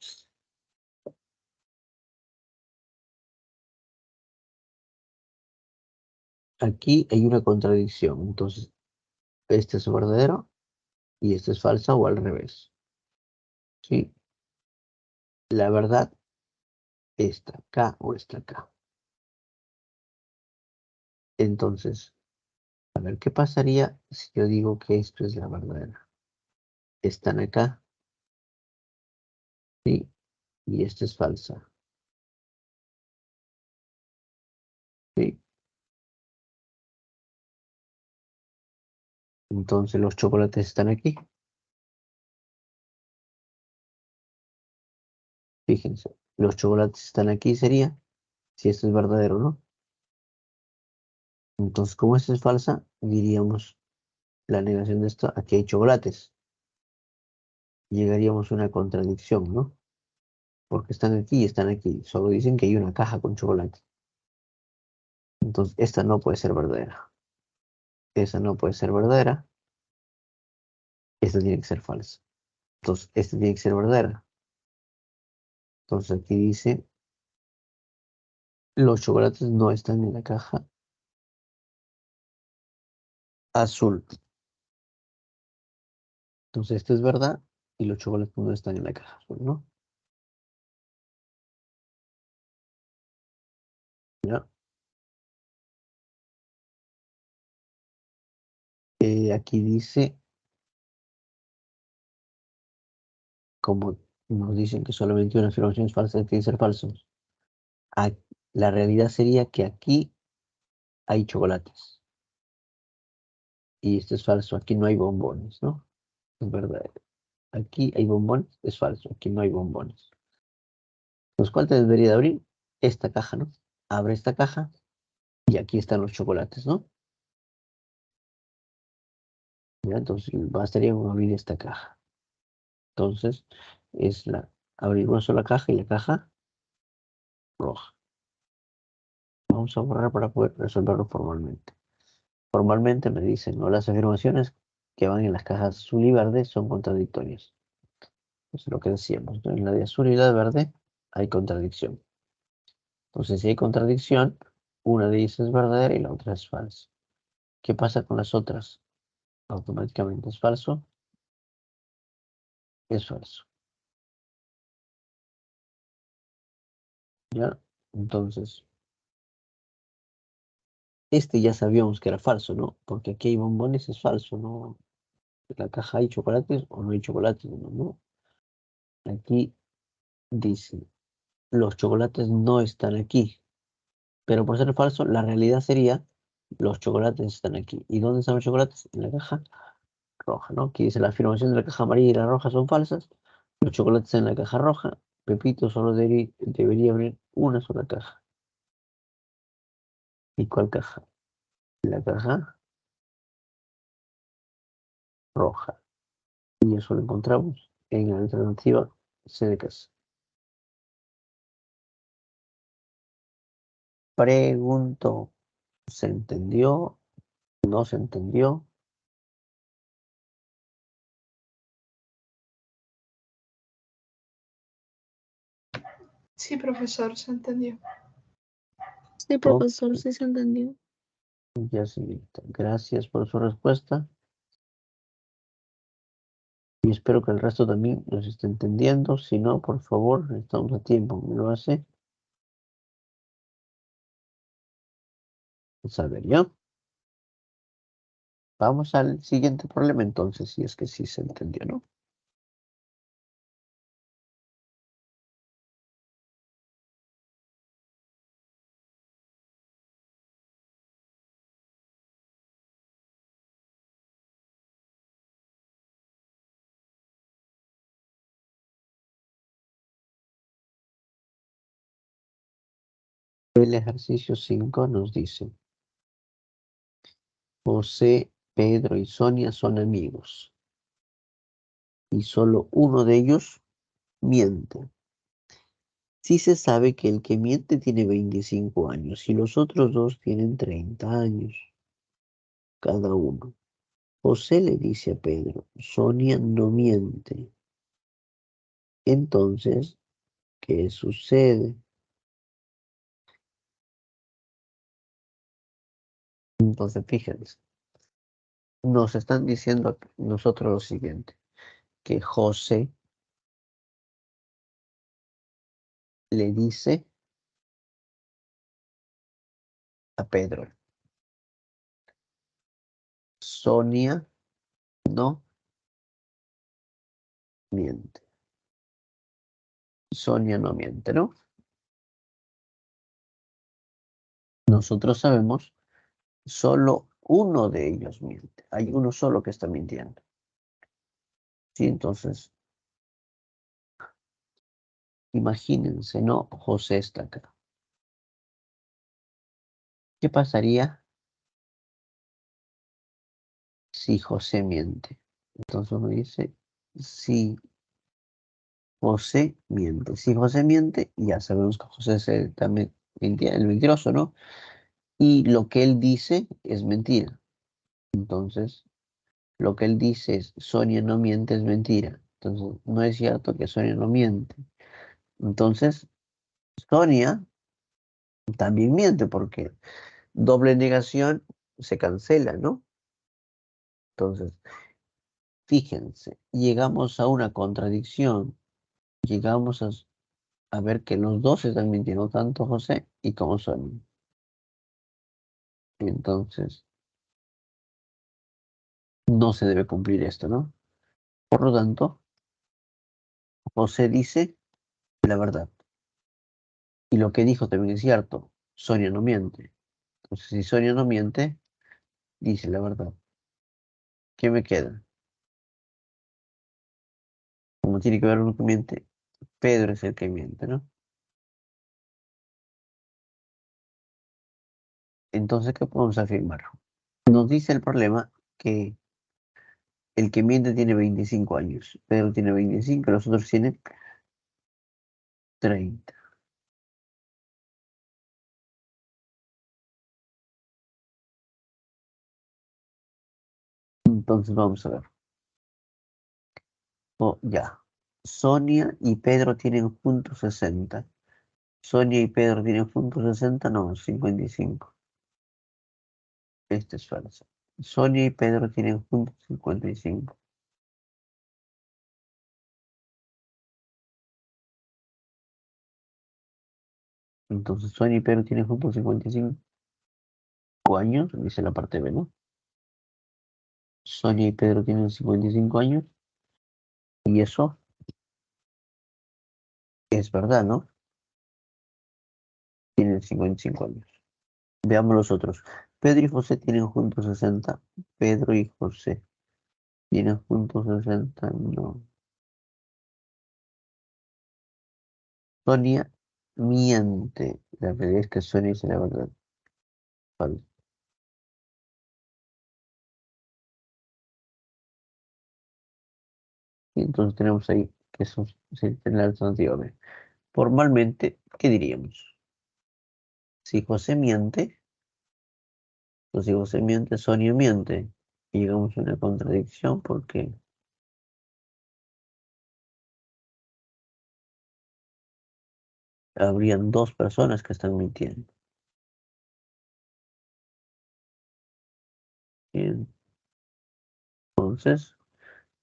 Aquí hay una contradicción. Entonces, este es verdadero y este es falsa o al revés. ¿Sí? La verdad está acá o está acá. Entonces, a ver, ¿qué pasaría si yo digo que esto es la verdadera? Están acá, ¿sí? Y esta es falsa, ¿sí? Entonces los chocolates están aquí. Fíjense, los chocolates están aquí sería si esto es verdadero, ¿no? Entonces, como esto es falsa, diríamos la negación de esto, aquí hay chocolates. Llegaríamos a una contradicción, ¿no? Porque están aquí y están aquí. Solo dicen que hay una caja con chocolate. Entonces, esta no puede ser verdadera. Esa no puede ser verdadera. Esta tiene que ser falsa. Entonces, esta tiene que ser verdadera. Entonces, aquí dice, los chocolates no están en la caja azul. Entonces, esto es verdad y los chocolates no están en la caja azul, ¿no? ¿Ya? Aquí dice, como nos dicen que solamente una afirmación es falsa, tiene que ser falso. Ah, la realidad sería que aquí hay chocolates. Y esto es falso, aquí no hay bombones, ¿no? Es verdad. Aquí hay bombones, es falso, aquí no hay bombones. Entonces, ¿cuál te debería de abrir? Esta caja, ¿no? Abre esta caja y aquí están los chocolates, ¿no? ¿Ya? Entonces, bastaría con abrir esta caja. Entonces, es abrir una sola caja y la caja roja. Vamos a borrar para poder resolverlo formalmente. Formalmente me dicen, ¿no? Las afirmaciones que van en las cajas azul y verde son contradictorias. Eso es lo que decíamos, ¿no? En la de azul y la de verde hay contradicción. Entonces, si hay contradicción, una de ellas es verdadera y la otra es falsa. ¿Qué pasa con las otras? Automáticamente es falso, es falso. ¿Ya? Entonces, este ya sabíamos que era falso, ¿no? Porque aquí hay bombones, es falso, ¿no? En la caja hay chocolates o no hay chocolates, ¿no? ¿No? Aquí dice, los chocolates no están aquí. Pero por ser falso, la realidad sería, los chocolates están aquí. ¿Y dónde están los chocolates? En la caja roja, ¿no? Aquí dice, la afirmación de la caja amarilla y la roja son falsas. Los chocolates en la caja roja. Pepito solo debería abrir una sola caja. ¿Y cuál caja? La caja roja. Y eso lo encontramos en la alternativa C de casa. Pregunto, ¿se entendió? ¿No se entendió? Sí, profesor, se entendió. Sí, Ok, profesor, sí se entendió. ya señorita. Gracias por su respuesta. Y espero que el resto también los esté entendiendo. Si no, por favor, estamos a tiempo. ¿Me lo hace saber ya? Vamos al siguiente problema entonces, si es que sí se entendió, ¿no? El ejercicio 5 nos dice, José, Pedro y Sonia son amigos y solo uno de ellos miente. Sí se sabe que el que miente tiene 25 años y los otros dos tienen 30 años cada uno. José le dice a Pedro, Sonia no miente. Entonces, ¿qué sucede? Entonces, fíjense, nos están diciendo nosotros lo siguiente, que José le dice a Pedro, Sonia no miente. Sonia no miente, ¿no? Nosotros sabemos, solo uno de ellos miente. Hay uno solo que está mintiendo. Sí, entonces, imagínense, ¿no? José está acá. ¿Qué pasaría si José miente? Entonces uno dice, si José miente. Si José miente, ya sabemos que José es también el mentiroso, ¿no? Y lo que él dice es mentira. Entonces, lo que él dice es, Sonia no miente, es mentira. Entonces, no es cierto que Sonia no miente. Entonces, Sonia también miente porque doble negación se cancela, ¿no? Entonces, fíjense, llegamos a una contradicción. Llegamos a ver que los dos están mintiendo, tanto José y como Sonia. Entonces, no se debe cumplir esto, ¿no? Por lo tanto, José dice la verdad. Y lo que dijo también es cierto. Sonia no miente. Entonces, si Sonia no miente, dice la verdad. ¿Qué me queda? Como tiene que haber uno que miente, Pedro es el que miente, ¿no? Entonces, ¿qué podemos afirmar? Nos dice el problema que el que miente tiene 25 años. Pedro tiene 25, los otros tienen 30. Entonces, vamos a ver. Oh, ya. Sonia y Pedro tienen juntos 60. Sonia y Pedro tienen juntos 60, no, 55. Este es falso. Sonia y Pedro tienen juntos 55. Entonces, Sonia y Pedro tienen juntos 55 años, dice la parte B, ¿no? Sonia y Pedro tienen 55 años y eso es verdad, ¿no? Tienen 55 años. Veamos los otros. Pedro y José tienen juntos 60. Pedro y José tienen juntos 60, no. Sonia miente. La realidad es que Sonia dice la verdad. Falso. Y entonces tenemos ahí que eso sería la alternativa B. Formalmente, ¿qué diríamos? Si José miente, pues si José miente, Sonia miente. Y llegamos a una contradicción porque habrían dos personas que están mintiendo. Y entonces,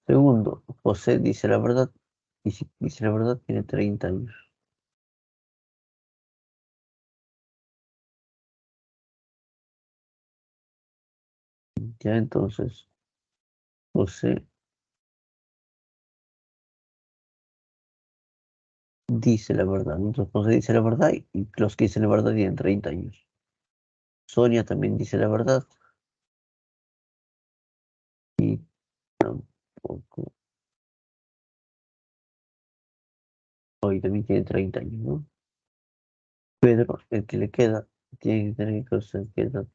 segundo, José dice la verdad. Y si dice la verdad, tiene 30 años. Ya entonces, José dice la verdad. Entonces, José dice la verdad y los que dicen la verdad tienen 30 años. Sonia también dice la verdad y tampoco. Hoy también tiene 30 años, ¿no? Pedro, el que le queda, tiene que tener que cosas izquierda.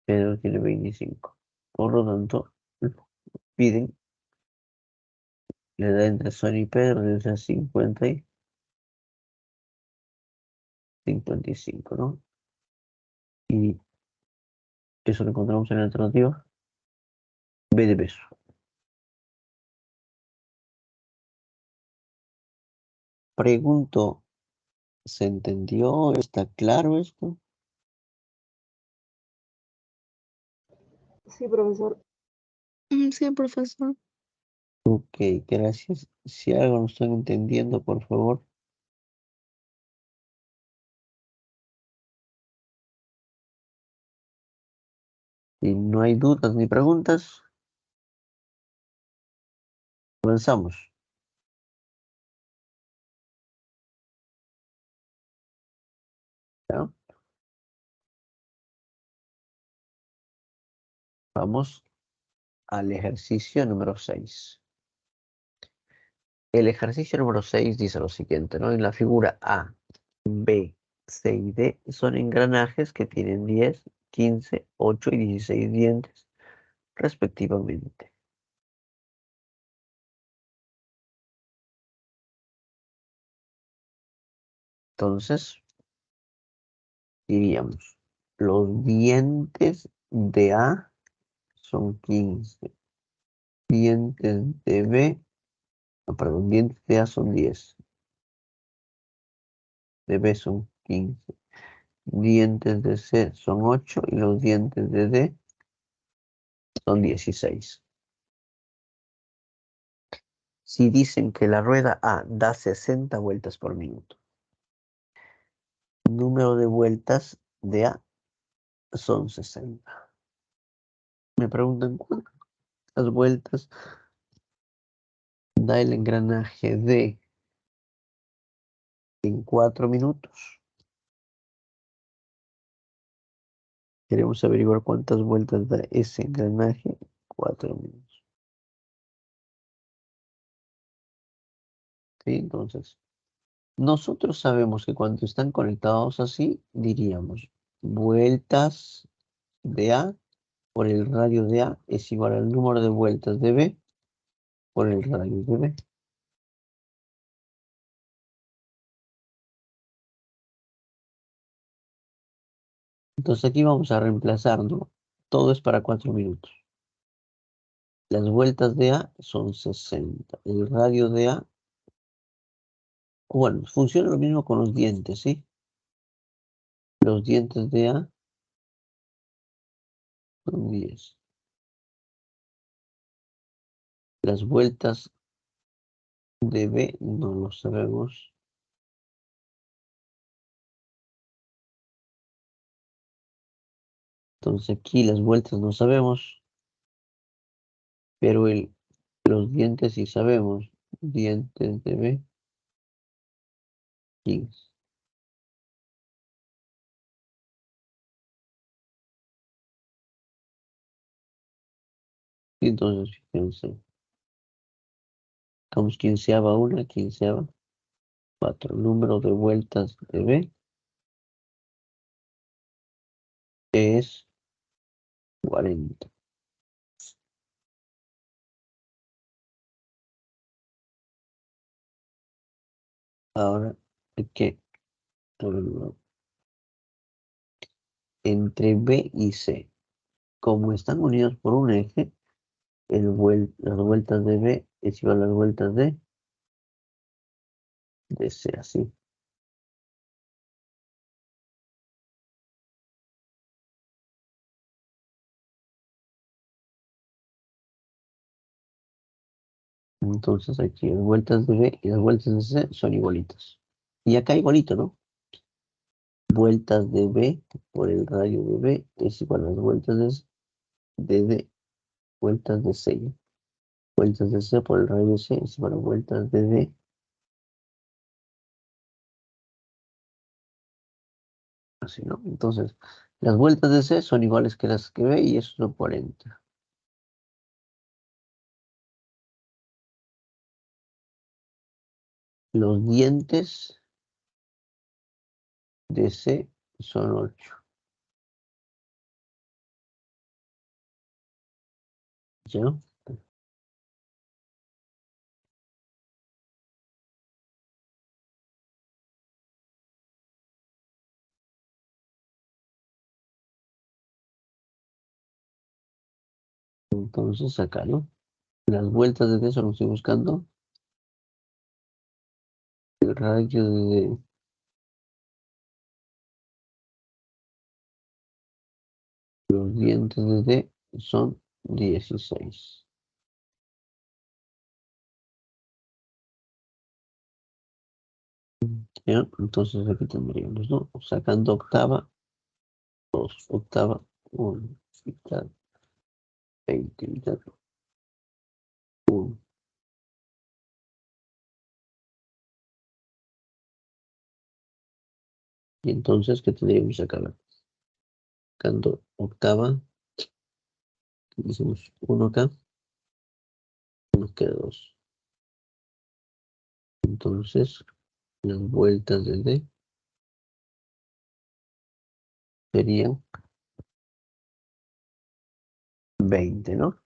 Pedro tiene 25. Por lo tanto, piden la edad entre Sonia y Pedro debe ser 50 y 55, ¿no? Y eso lo encontramos en la alternativa B de beso. Pregunto, ¿se entendió? ¿Está claro esto? Sí, profesor. Sí, profesor. Ok, gracias. Si algo no estoy entendiendo, por favor. Si no hay dudas ni preguntas, comenzamos. ¿Ya? Vamos al ejercicio número 6. El ejercicio número 6 dice lo siguiente, ¿no? En la figura A, B, C y D son engranajes que tienen 10, 15, 8 y 16 dientes, respectivamente. Entonces, diríamos, los dientes de A son 15, dientes de B, no, perdón, dientes de A son 10, de B son 15, dientes de C son 8 y los dientes de D son 16. Si dicen que la rueda A da 60 vueltas por minuto, el número de vueltas de A son 60. Me preguntan cuántas vueltas da el engranaje D en 4 minutos. Queremos averiguar cuántas vueltas da ese engranaje en 4 minutos. ¿Sí? Entonces, nosotros sabemos que cuando están conectados así, diríamos vueltas de A por el radio de A es igual al número de vueltas de B por el radio de B. Entonces aquí vamos a reemplazarlo. Todo es para 4 minutos. Las vueltas de A son 60. El radio de A, bueno, funciona lo mismo con los dientes, ¿sí? Los dientes de A son 10. Las vueltas de B no lo sabemos. Entonces aquí las vueltas no sabemos, pero los dientes sí sabemos. Dientes de B, 15. Y entonces, fíjense, estamos quinceava una, quinceava 4. Número de vueltas de B es 40. Ahora hay que averiguar entre B y C. Como están unidos por un eje, las vueltas de B es igual a las vueltas de C, así. Entonces aquí las vueltas de B y las vueltas de C son igualitas. Y acá igualito, ¿no? Vueltas de B por el radio de B es igual a las vueltas de D, vueltas de C. Vueltas de C por el radio de C es igual a vueltas de D. Así, ¿no? Entonces, las vueltas de C son iguales que las que B y eso son 40. los dientes de C son 8. ¿Ya? Entonces acá, ¿no? Las vueltas de D solo estoy buscando. El radio de D. Los dientes de D son 16. ¿Ya? Entonces aquí tendríamos, ¿no? Sacando octava, 2, octava, 1, mitad, 20, mitad, 1. Y entonces, ¿qué tendríamos acá? Sacando octava, hicimos 1 acá, nos queda 2. Entonces, las vueltas de D serían 20, ¿no?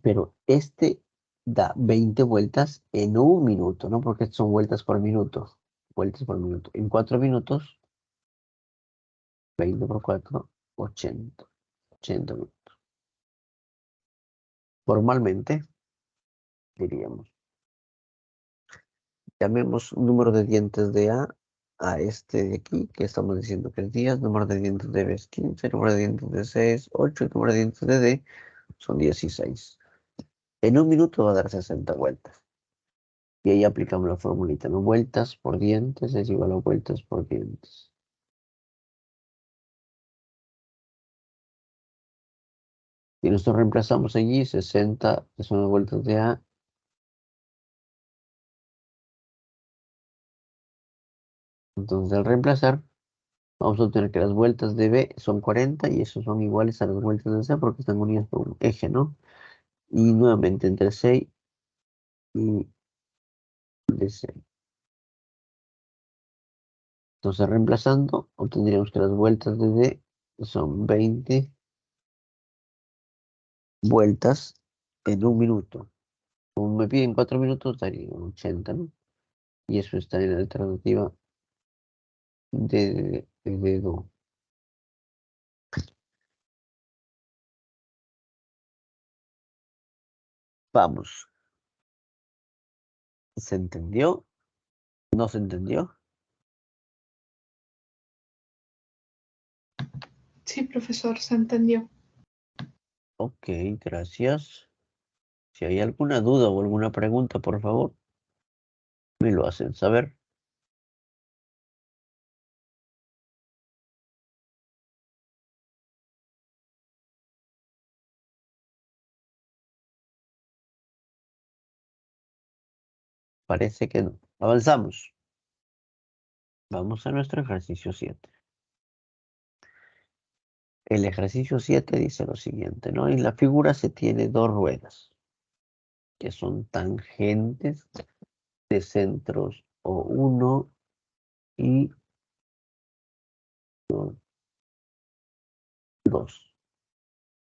Pero este da 20 vueltas en un minuto, ¿no? Porque son vueltas por minuto. Vueltas por minuto. En 4 minutos, 20 por 4, 80. 80 minutos. Formalmente, diríamos, llamemos número de dientes de A este de aquí, que estamos diciendo que es 10, número de dientes de B es 15, número de dientes de C es 8, y número de dientes de D son 16. En un minuto va a dar 60 vueltas. Y ahí aplicamos la formulita, ¿no? Vueltas por dientes es igual a vueltas por dientes. Y nosotros reemplazamos allí 60, que son las vueltas de A. Entonces, al reemplazar, vamos a obtener que las vueltas de B son 40 y esos son iguales a las vueltas de C porque están unidas por un eje, ¿no? Y nuevamente entre C y DC. Entonces, reemplazando, obtendríamos que las vueltas de D son 20 vueltas en un minuto. Como me piden 4 minutos, daría 80, ¿no? Y eso está en la alternativa de dedo. Vamos. ¿Se entendió? ¿No se entendió? Sí, profesor, se entendió. Ok, gracias. Si hay alguna duda o alguna pregunta, por favor, me lo hacen saber. Parece que no. Avanzamos. Vamos a nuestro ejercicio 7. El ejercicio 7 dice lo siguiente, ¿no? En la figura se tiene dos ruedas, que son tangentes de centros O1 y O2.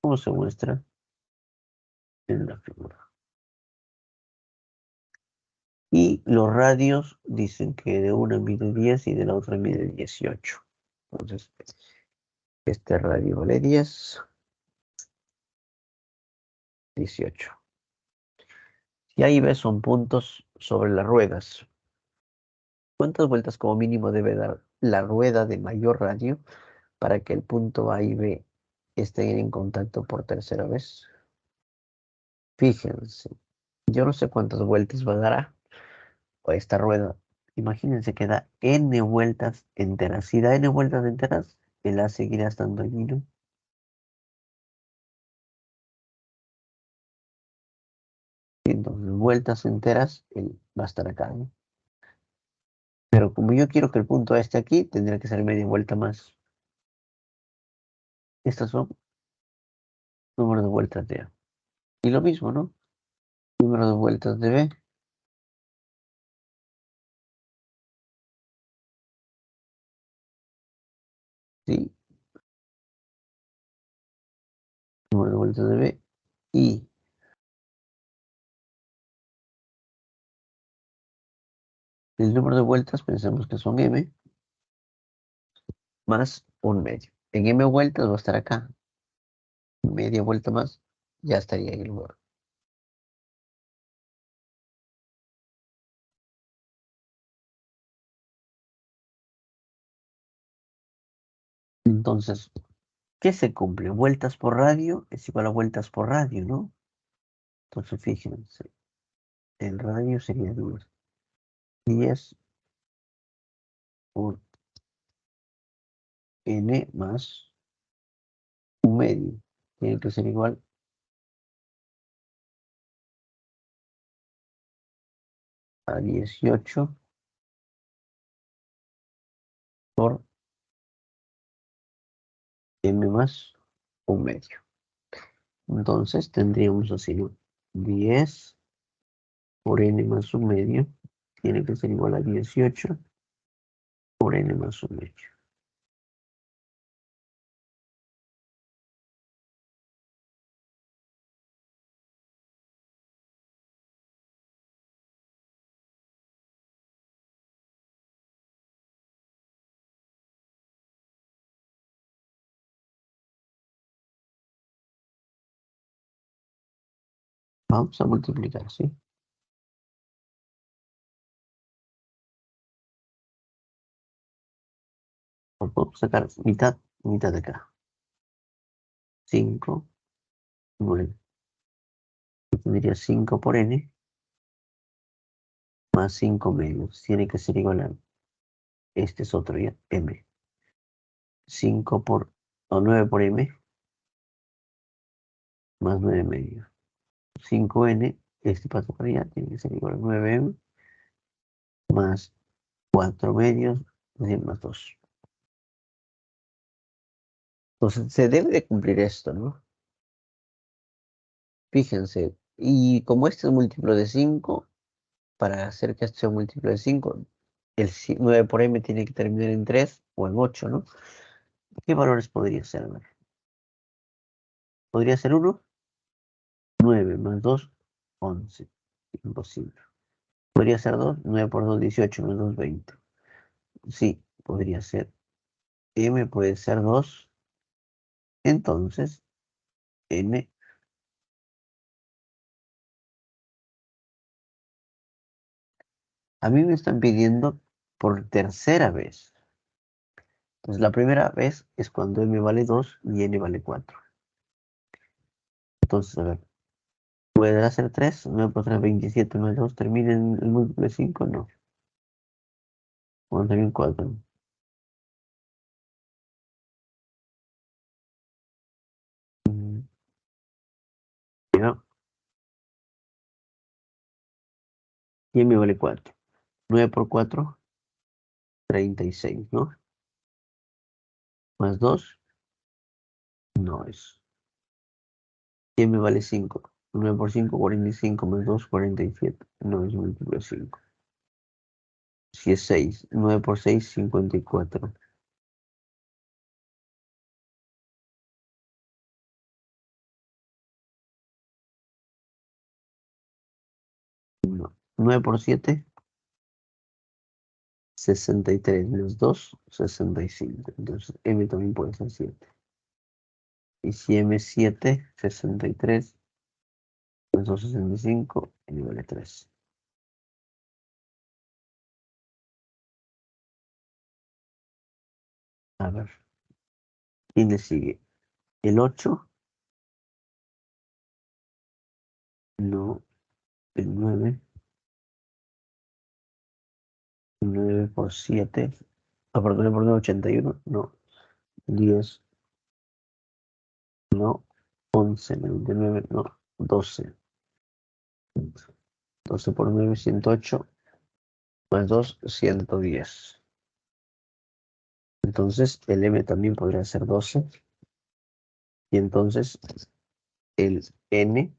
¿Cómo se muestra en la figura? Y los radios dicen que de una mide 10 y de la otra mide 18. Entonces, este radio vale 10, 18. Y ahí ves son puntos sobre las ruedas. ¿Cuántas vueltas como mínimo debe dar la rueda de mayor radio para que el punto A y B estén en contacto por tercera vez? Fíjense, yo no sé cuántas vueltas va a dar a esta rueda. Imagínense que da n vueltas enteras. Si da n vueltas enteras, el A seguirá estando allí, ¿no? Y entonces, vueltas enteras, él va a estar acá, ¿no? Pero como yo quiero que el punto A esté aquí, tendría que ser media vuelta más. Estas son números de vueltas de A. Y lo mismo, ¿no? Número de vueltas de B. Sí. Número de vueltas de B. Y el número de vueltas, pensemos que son M, más un medio. En M vueltas va a estar acá. Media vuelta más, ya estaría en el lugar. Entonces, ¿qué se cumple? Vueltas por radio es igual a vueltas por radio, ¿no? Entonces, fíjense, el radio sería 10. 10 por n más un medio. Tiene que ser igual a 18 por m más un medio. Entonces, tendríamos así, ¿no? 10 por n más un medio tiene que ser igual a 18 por n más un medio. Vamos a multiplicar, ¿sí? Vamos a sacar mitad, mitad de acá. 5, 9. Tendría 5 por n más 5 medios. Tiene que ser igual a, este es otro ya, m. 5 por, o 9 por m más 9 medios. 5n, este paso para allá, tiene que ser igual a 9m más 4 medios, es decir, más 2. Entonces se debe de cumplir esto, ¿no? Fíjense, y como este es múltiplo de 5, para hacer que esto sea múltiplo de 5, el 9 por m tiene que terminar en 3 o en 8, ¿no? ¿Qué valores podría ser? A ver. ¿Podría ser 1? 9 más 2, 11. Imposible. ¿Podría ser 2? 9 por 2, 18 más 2, 20. Sí, podría ser. M puede ser 2. Entonces, N. A mí me están pidiendo por tercera vez. Entonces, la primera vez es cuando M vale 2 y N vale 4. Entonces, a ver. ¿Puede ser 3? 9 por 3, 27 más 2. ¿Termina en el múltiplo de 5? No. Bueno, también 4. Ya. Y M vale 4. 9 por 4, 36, ¿no? Más 2, no es. Y M vale 5. 9 por 5, 45 más 2, 47. No es múltiplo de 5. Si es 6. 9 por 6, 54. No. 9 por 7, 63. Más 2, 65. Entonces M también puede ser 7. Y si M es 7, 63. Más 2, 65. M vale 3. A ver. ¿Quién le sigue? ¿El 8? No. El 9. 9 por 7. Ah, perdón, 9 por 9, 81. No. 10. No. 11, 99. No. 12. 12 por 9, 108. más 2, 110. Entonces, el M también podría ser 12. Y entonces, el N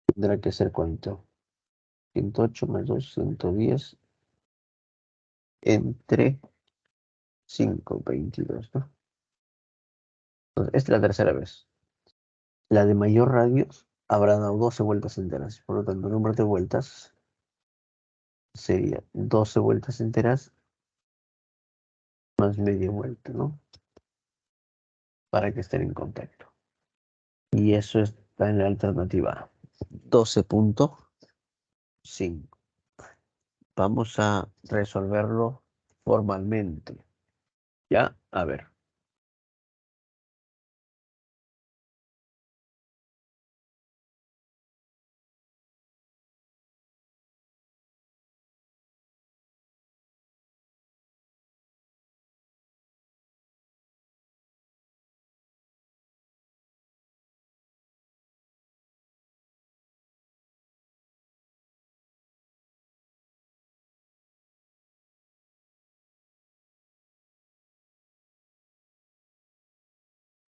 tendrá que ser ¿cuánto? 108 más 2, 110. Entre 5, 22, ¿no? Entonces, esta es la tercera vez. La de mayor radio habrá dado 12 vueltas enteras. Por lo tanto, el número de vueltas sería 12 vueltas enteras más media vuelta, ¿no? Para que estén en contacto. Y eso está en la alternativa A. 12.5. Vamos a resolverlo formalmente. ¿Ya? A ver.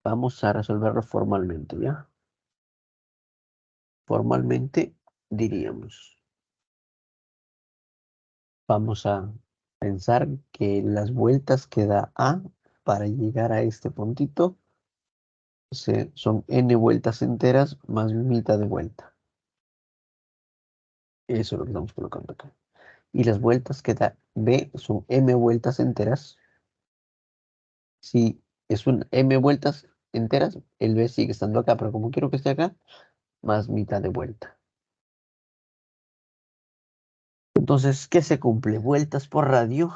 Vamos a resolverlo formalmente, ¿ya? Formalmente diríamos. Vamos a pensar que las vueltas que da A para llegar a este puntito son n vueltas enteras más mitad de vuelta. Eso es lo que estamos colocando acá. Y las vueltas que da B son m vueltas enteras. Si es un m vueltas enteras, el B sigue estando acá, pero como quiero que esté acá, más mitad de vuelta. Entonces, ¿qué se cumple? Vueltas por radio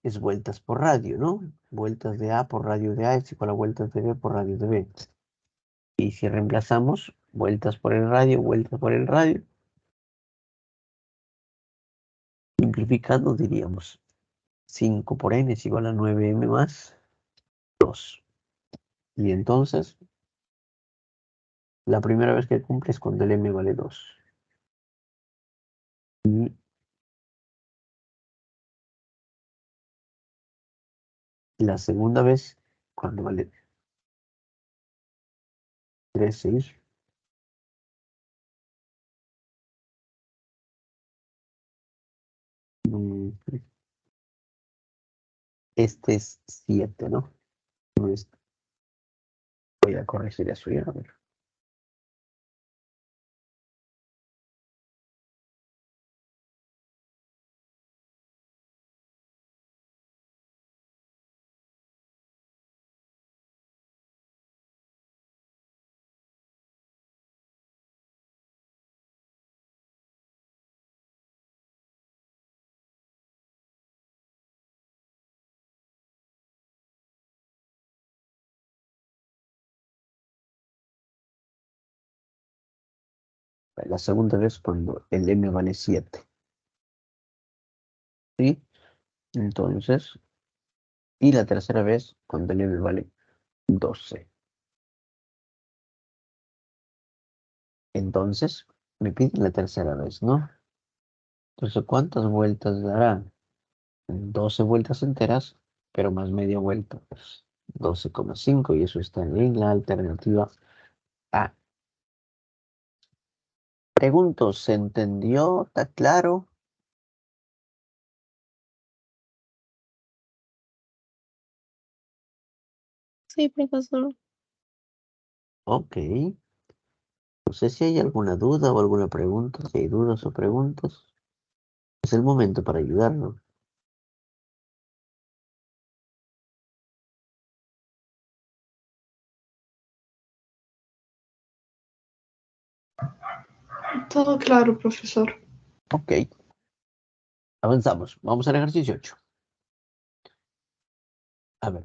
es vueltas por radio, ¿no? Vueltas de A por radio de A es igual a vueltas de B por radio de B. Y si reemplazamos vueltas por el radio, simplificando diríamos 5 por n es igual a 9m más 2. Y entonces, la primera vez que cumple es cuando el m vale 2. Y la segunda vez, cuando vale 3, 6. Este es 7, ¿no? Entonces, voy a corregir eso ya. A ver. La segunda vez cuando el m vale 7. ¿Sí? Entonces, y la tercera vez cuando el m vale 12. Entonces, me piden la tercera vez, ¿no? Entonces, ¿cuántas vueltas dará? 12 vueltas enteras, pero más media vuelta. Pues 12,5 y eso está en la alternativa A. Pregunto, ¿se entendió? ¿Está claro? Sí, profesor. Ok. No sé si hay alguna duda o alguna pregunta. Si hay dudas o preguntas, es el momento para ayudarnos. Todo claro, profesor. Ok. Avanzamos. Vamos al ejercicio 8. A ver,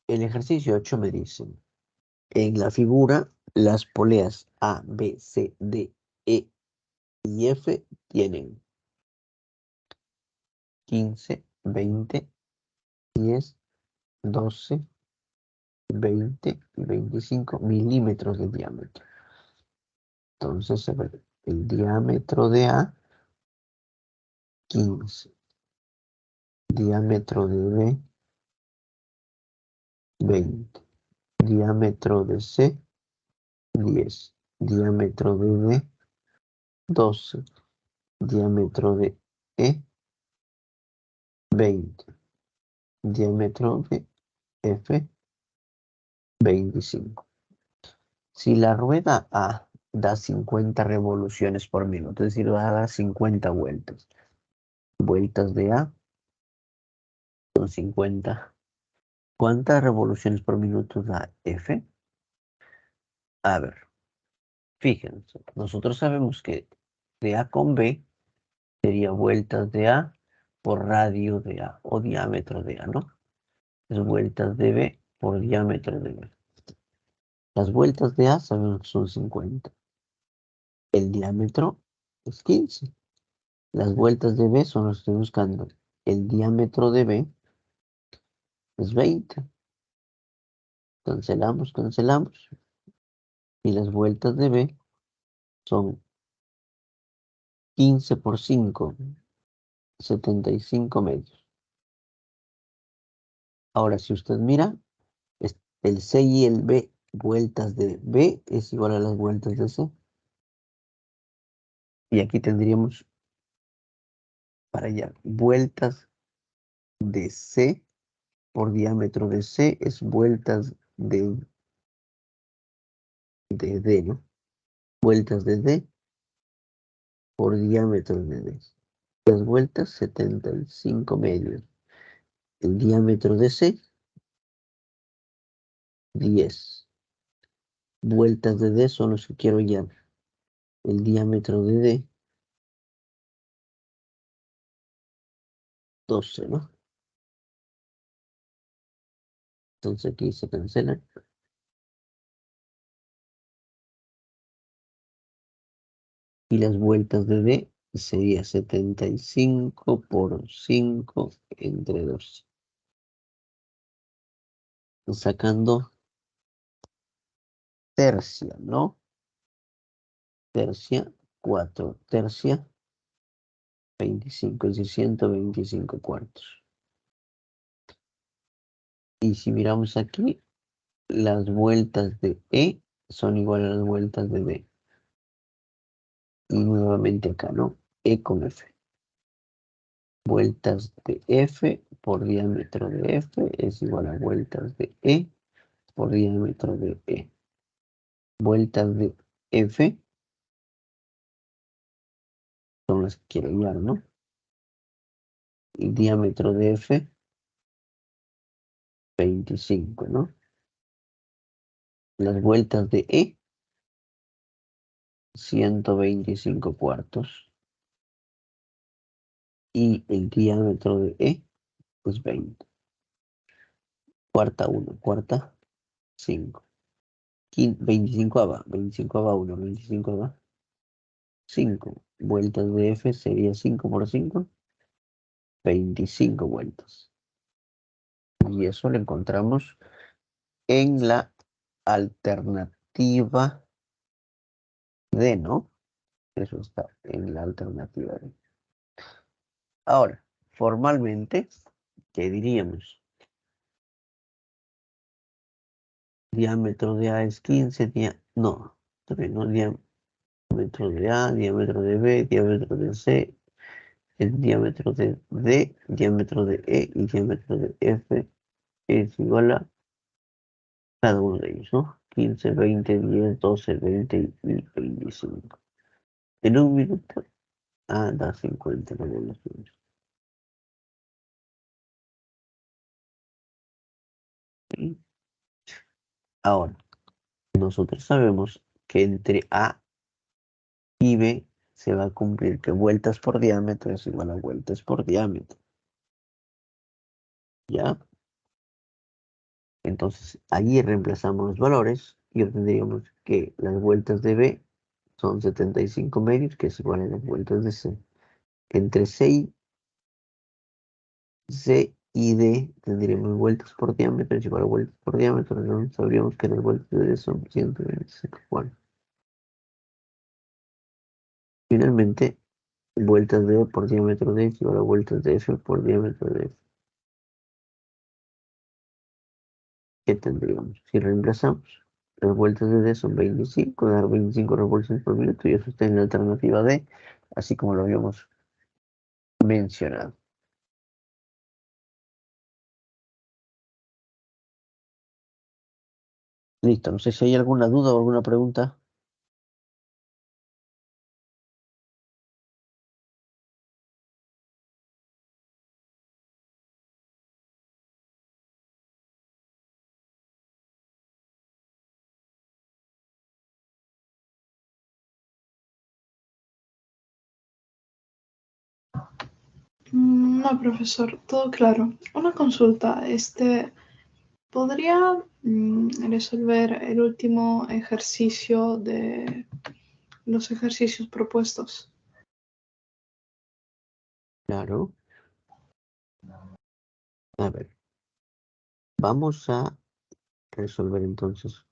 el ejercicio 8 me dice, en la figura, las poleas A, B, C, D, E y F tienen 15, 20, 10, 12, 20 y 25 milímetros de diámetro. Entonces, a ver, el diámetro de A 15. Diámetro de B, 20. Diámetro de C, 10. Diámetro de D, 12. Diámetro de E, 20. Diámetro de F, 25. Si la rueda A da 50 revoluciones por minuto, es decir, va a dar 50 vueltas. Vueltas de A son 50. ¿Cuántas revoluciones por minuto da F? A ver, fíjense, nosotros sabemos que de A con B sería vueltas de A por radio de A o diámetro de A, ¿no? Es vueltas de B por diámetro de B. Las vueltas de A sabemos que son 50. El diámetro es 15. Las vueltas de B son las que estoy buscando. El diámetro de B es 20. Cancelamos, cancelamos. Y las vueltas de B son 15 por 5, 75 metros. Ahora, si usted mira, el C y el B, vueltas de B es igual a las vueltas de C. Y aquí tendríamos para allá, vueltas de C por diámetro de C es vueltas de D, ¿no? Vueltas de D por diámetro de D. Las vueltas 75 medios. El diámetro de C, 10. Vueltas de D son los que quiero ya. El diámetro de D, 12, ¿no? Entonces aquí se cancelan. Y las vueltas de D sería 75 por 5 entre 12. Sacando tercia, ¿no? Tercia, 4 tercia, 25, es decir, 125 cuartos. Y si miramos aquí, las vueltas de E son igual a las vueltas de D. Y nuevamente acá, ¿no? E con F. Vueltas de F por diámetro de F es igual a vueltas de E por diámetro de E. Vueltas de F son las que quiero hallar, ¿no? Y diámetro de F, 25, ¿no? Las vueltas de E, 125 cuartos. Y el diámetro de E es 20. Cuarta 1, cuarta 5. 25 va, 25 va 1, 25 va 5. Vueltas de F sería 5 por 5, 25 vueltas. Y eso lo encontramos en la alternativa D, ¿no? Eso está en la alternativa D. Ahora, formalmente, ¿qué diríamos? Diámetro de A es 15, no, diámetro de A, diámetro de B, diámetro de C, el diámetro de D, diámetro de E y diámetro de F es igual a cada uno de ellos, ¿no? 15, 20, 10, 12, 20 y 25. En un minuto, da 50 revoluciones. ¿Sí? Ahora, nosotros sabemos que entre A y B se va a cumplir que vueltas por diámetro es igual a vueltas por diámetro. ¿Ya? Entonces, allí reemplazamos los valores y obtendríamos que las vueltas de B son 75 medios, que es igual a las vueltas de C. Entre C y D tendríamos vueltas por diámetro, es igual a vueltas por diámetro, entonces sabríamos que las vueltas de D son 125. Bueno, finalmente vueltas de E por diámetro de X igual a vueltas de F por diámetro de F. ¿Qué tendríamos? Si reemplazamos, las vueltas de D son 25, dar 25 revoluciones por minuto y eso está en la alternativa D, así como lo habíamos mencionado. Listo, no sé si hay alguna duda o alguna pregunta. No, profesor, todo claro. Una consulta, ¿podría resolver el último ejercicio de los ejercicios propuestos? Claro. A ver, vamos a resolver entonces.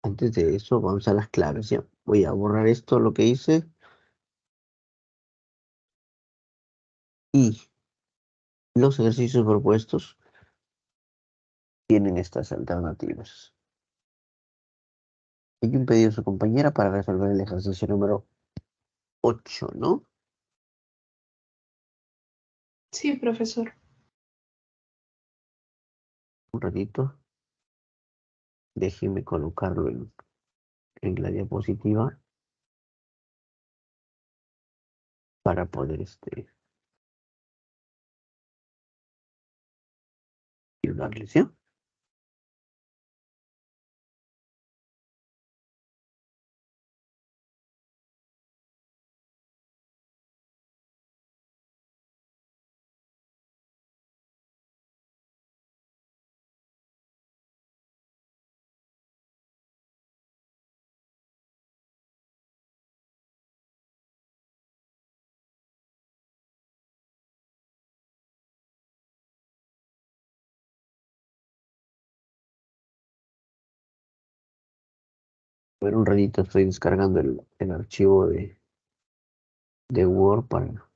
Antes de eso, vamos a las claves. Ya. Voy a borrar esto, lo que hice. Y los ejercicios propuestos tienen estas alternativas. Hay un pedido de su compañera para resolver el ejercicio número 8, ¿no? Sí, profesor. Un ratito. Déjeme colocarlo en la diapositiva para poder ayudarles, ¿sí? A ver, un ratito estoy descargando el archivo de Word para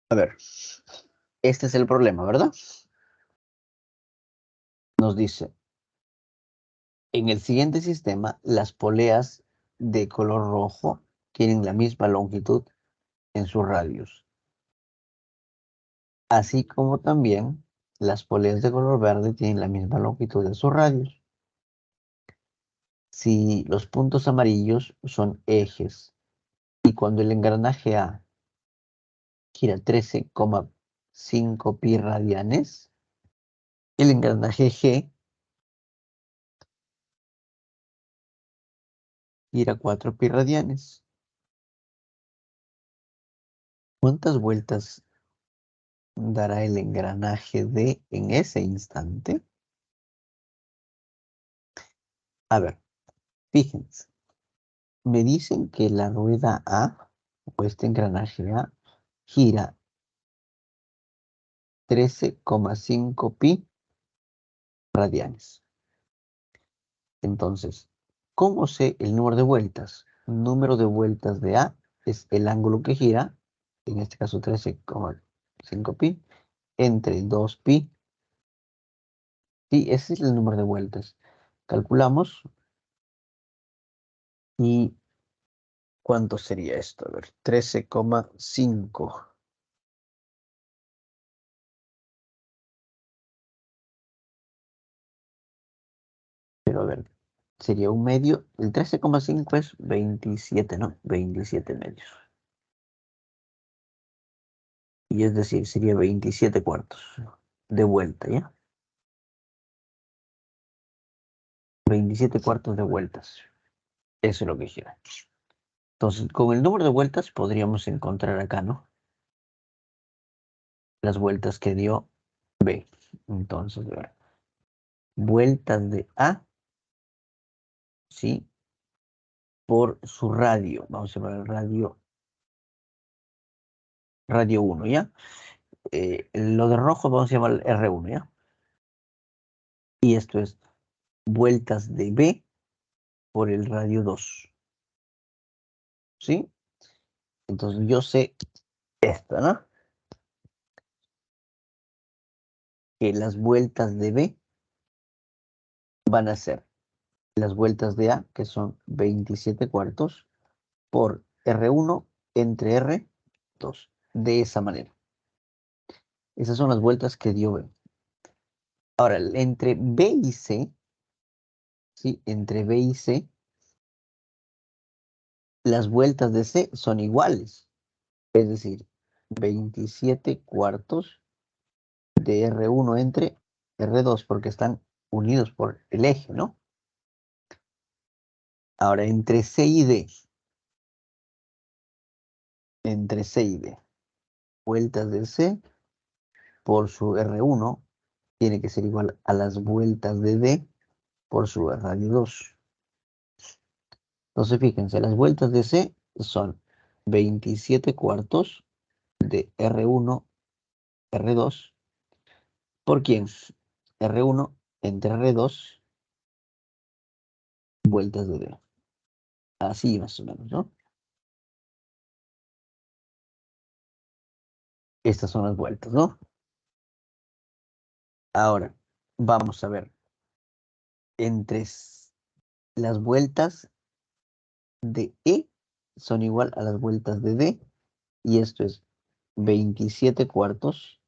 A ver, este es el problema, ¿verdad? Nos dice, en el siguiente sistema, las poleas de color rojo tienen la misma longitud en sus radios, así como también las poleas de color verde tienen la misma longitud en sus radios. Si los puntos amarillos son ejes y cuando el engranaje A gira 13,5 pi radianes, el engranaje G gira 4 pi radianes. ¿Cuántas vueltas dará el engranaje D en ese instante? A ver, fíjense. Me dicen que la rueda A, o este engranaje A, gira 13,5 pi radianes. Entonces, ¿cómo sé el número de vueltas? El número de vueltas de A es el ángulo que gira, en este caso 13,5 pi, entre 2 pi. Sí, ese es el número de vueltas. Calculamos. ¿Y cuánto sería esto? A ver, 13,5. Pero a ver, sería un medio. El 13,5 es 27, ¿no? 27 medios. Y es decir, sería 27 cuartos de vuelta, ¿ya? 27 cuartos de vueltas. Eso es lo que gira. Entonces, con el número de vueltas podríamos encontrar acá, ¿no? Las vueltas que dio B. Entonces, a ver, vueltas de A, ¿sí? Por su radio. Vamos a ver el radio 1, ¿ya? Lo de rojo vamos a llamar R1, ¿ya? Y esto es vueltas de B por el radio 2, ¿sí? Entonces yo sé esto, ¿no? Que las vueltas de B van a ser las vueltas de A, que son 27 cuartos, por R1 entre R2. De esa manera. Esas son las vueltas que dio B. Ahora, entre B y C, ¿sí? Entre B y C, las vueltas de C son iguales. Es decir, 27 cuartos de R1 entre R2, porque están unidos por el eje, ¿no? Ahora, entre C y D, vueltas de C por su R1 tiene que ser igual a las vueltas de D por su radio 2. Entonces, fíjense, las vueltas de C son 27 cuartos de R1, R2, ¿por quién? R1 entre R2, vueltas de D. Así más o menos, ¿no? Estas son las vueltas, ¿no? Ahora, vamos a ver. Entre las vueltas de E son igual a las vueltas de D. Y esto es 27 cuartos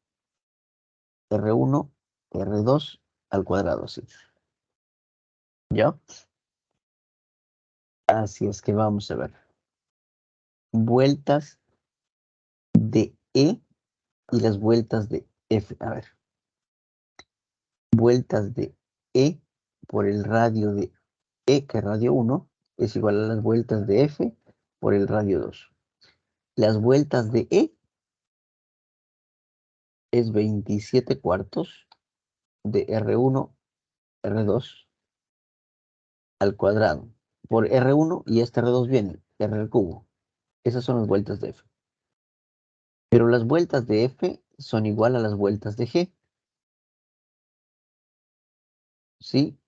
R1, R2 al cuadrado, así. ¿Ya? Así es que vamos a ver. Vueltas de E y las vueltas de F. A ver. Vueltas de E por el radio de E, que es radio 1, es igual a las vueltas de F por el radio 2. Las vueltas de E es 27 cuartos de R1, R2 al cuadrado por R1 y este R2 viene R al cubo. Esas son las vueltas de F. Pero las vueltas de F son igual a las vueltas de G. ¿Sí?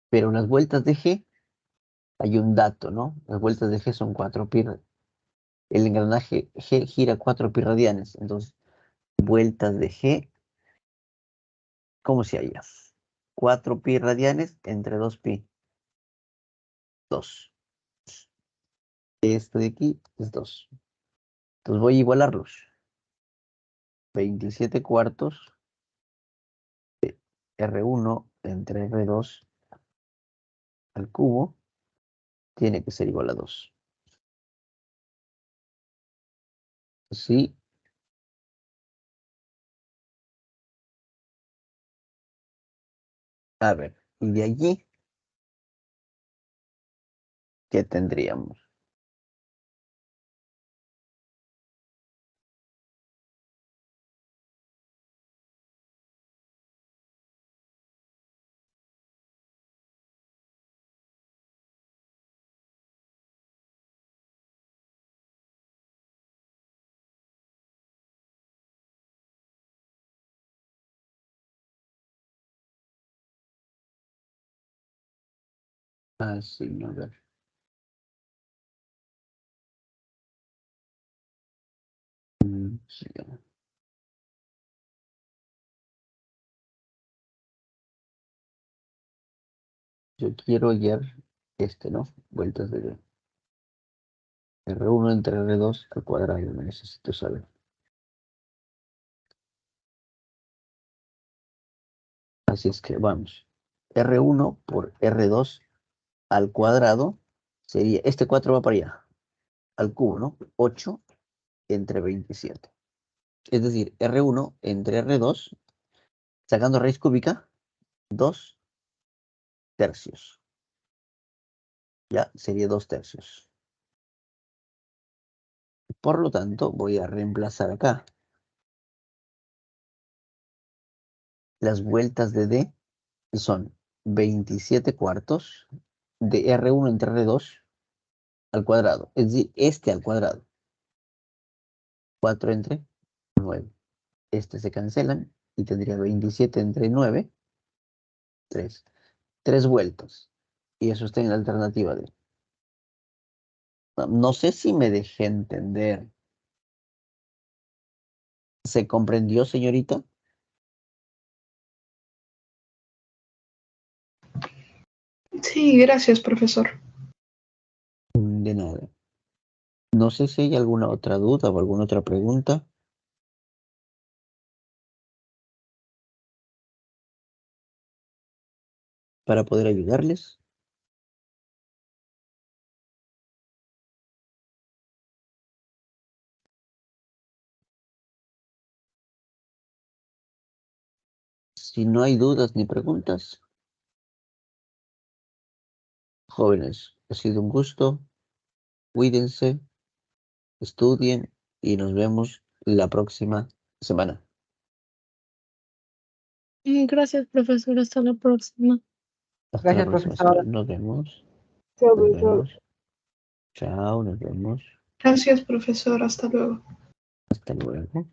Pero las vueltas de G, hay un dato, ¿no? Las vueltas de G son 4 pi El engranaje G gira 4 pi radianes. Entonces, vueltas de G, ¿cómo se halla? 4 pi radianes entre 2 pi. 2. Esto de aquí es 2. Entonces voy a igualarlos. 27 cuartos de R1 entre R2 al cubo tiene que ser igual a 2. Sí. A ver, y de allí, ¿qué tendríamos? Ah, sí, a ver. Sí, yo quiero hallar ¿no? Vueltas de R1 entre R2 al cuadrado. Necesito saber. Así es que vamos. R1 por R2 al cuadrado sería, este 4 va para allá, al cubo, ¿no? 8 entre 27. Es decir, R1 entre R2, sacando raíz cúbica, 2 tercios. Ya, sería 2 tercios. Por lo tanto, voy a reemplazar acá. Las vueltas de D son 27 cuartos de R1 entre R2 al cuadrado. Es decir, este al cuadrado. 4 entre 9. Este se cancelan y tendría 27 entre 9, 3. 3 vueltas. Y eso está en la alternativa D. No sé si me dejé entender. ¿Se comprendió, señorita? Sí, gracias, profesor. De nada. No sé si hay alguna otra duda o alguna otra pregunta. Para poder ayudarles. Si no hay dudas ni preguntas, jóvenes, ha sido un gusto. Cuídense, estudien y nos vemos la próxima semana. Gracias, profesor. Hasta la próxima. Hasta la Gracias, próxima profesora. semana. Nos vemos. Chao, Nos profesor. vemos. Chao, nos vemos. Gracias, profesor. Hasta luego. Hasta luego.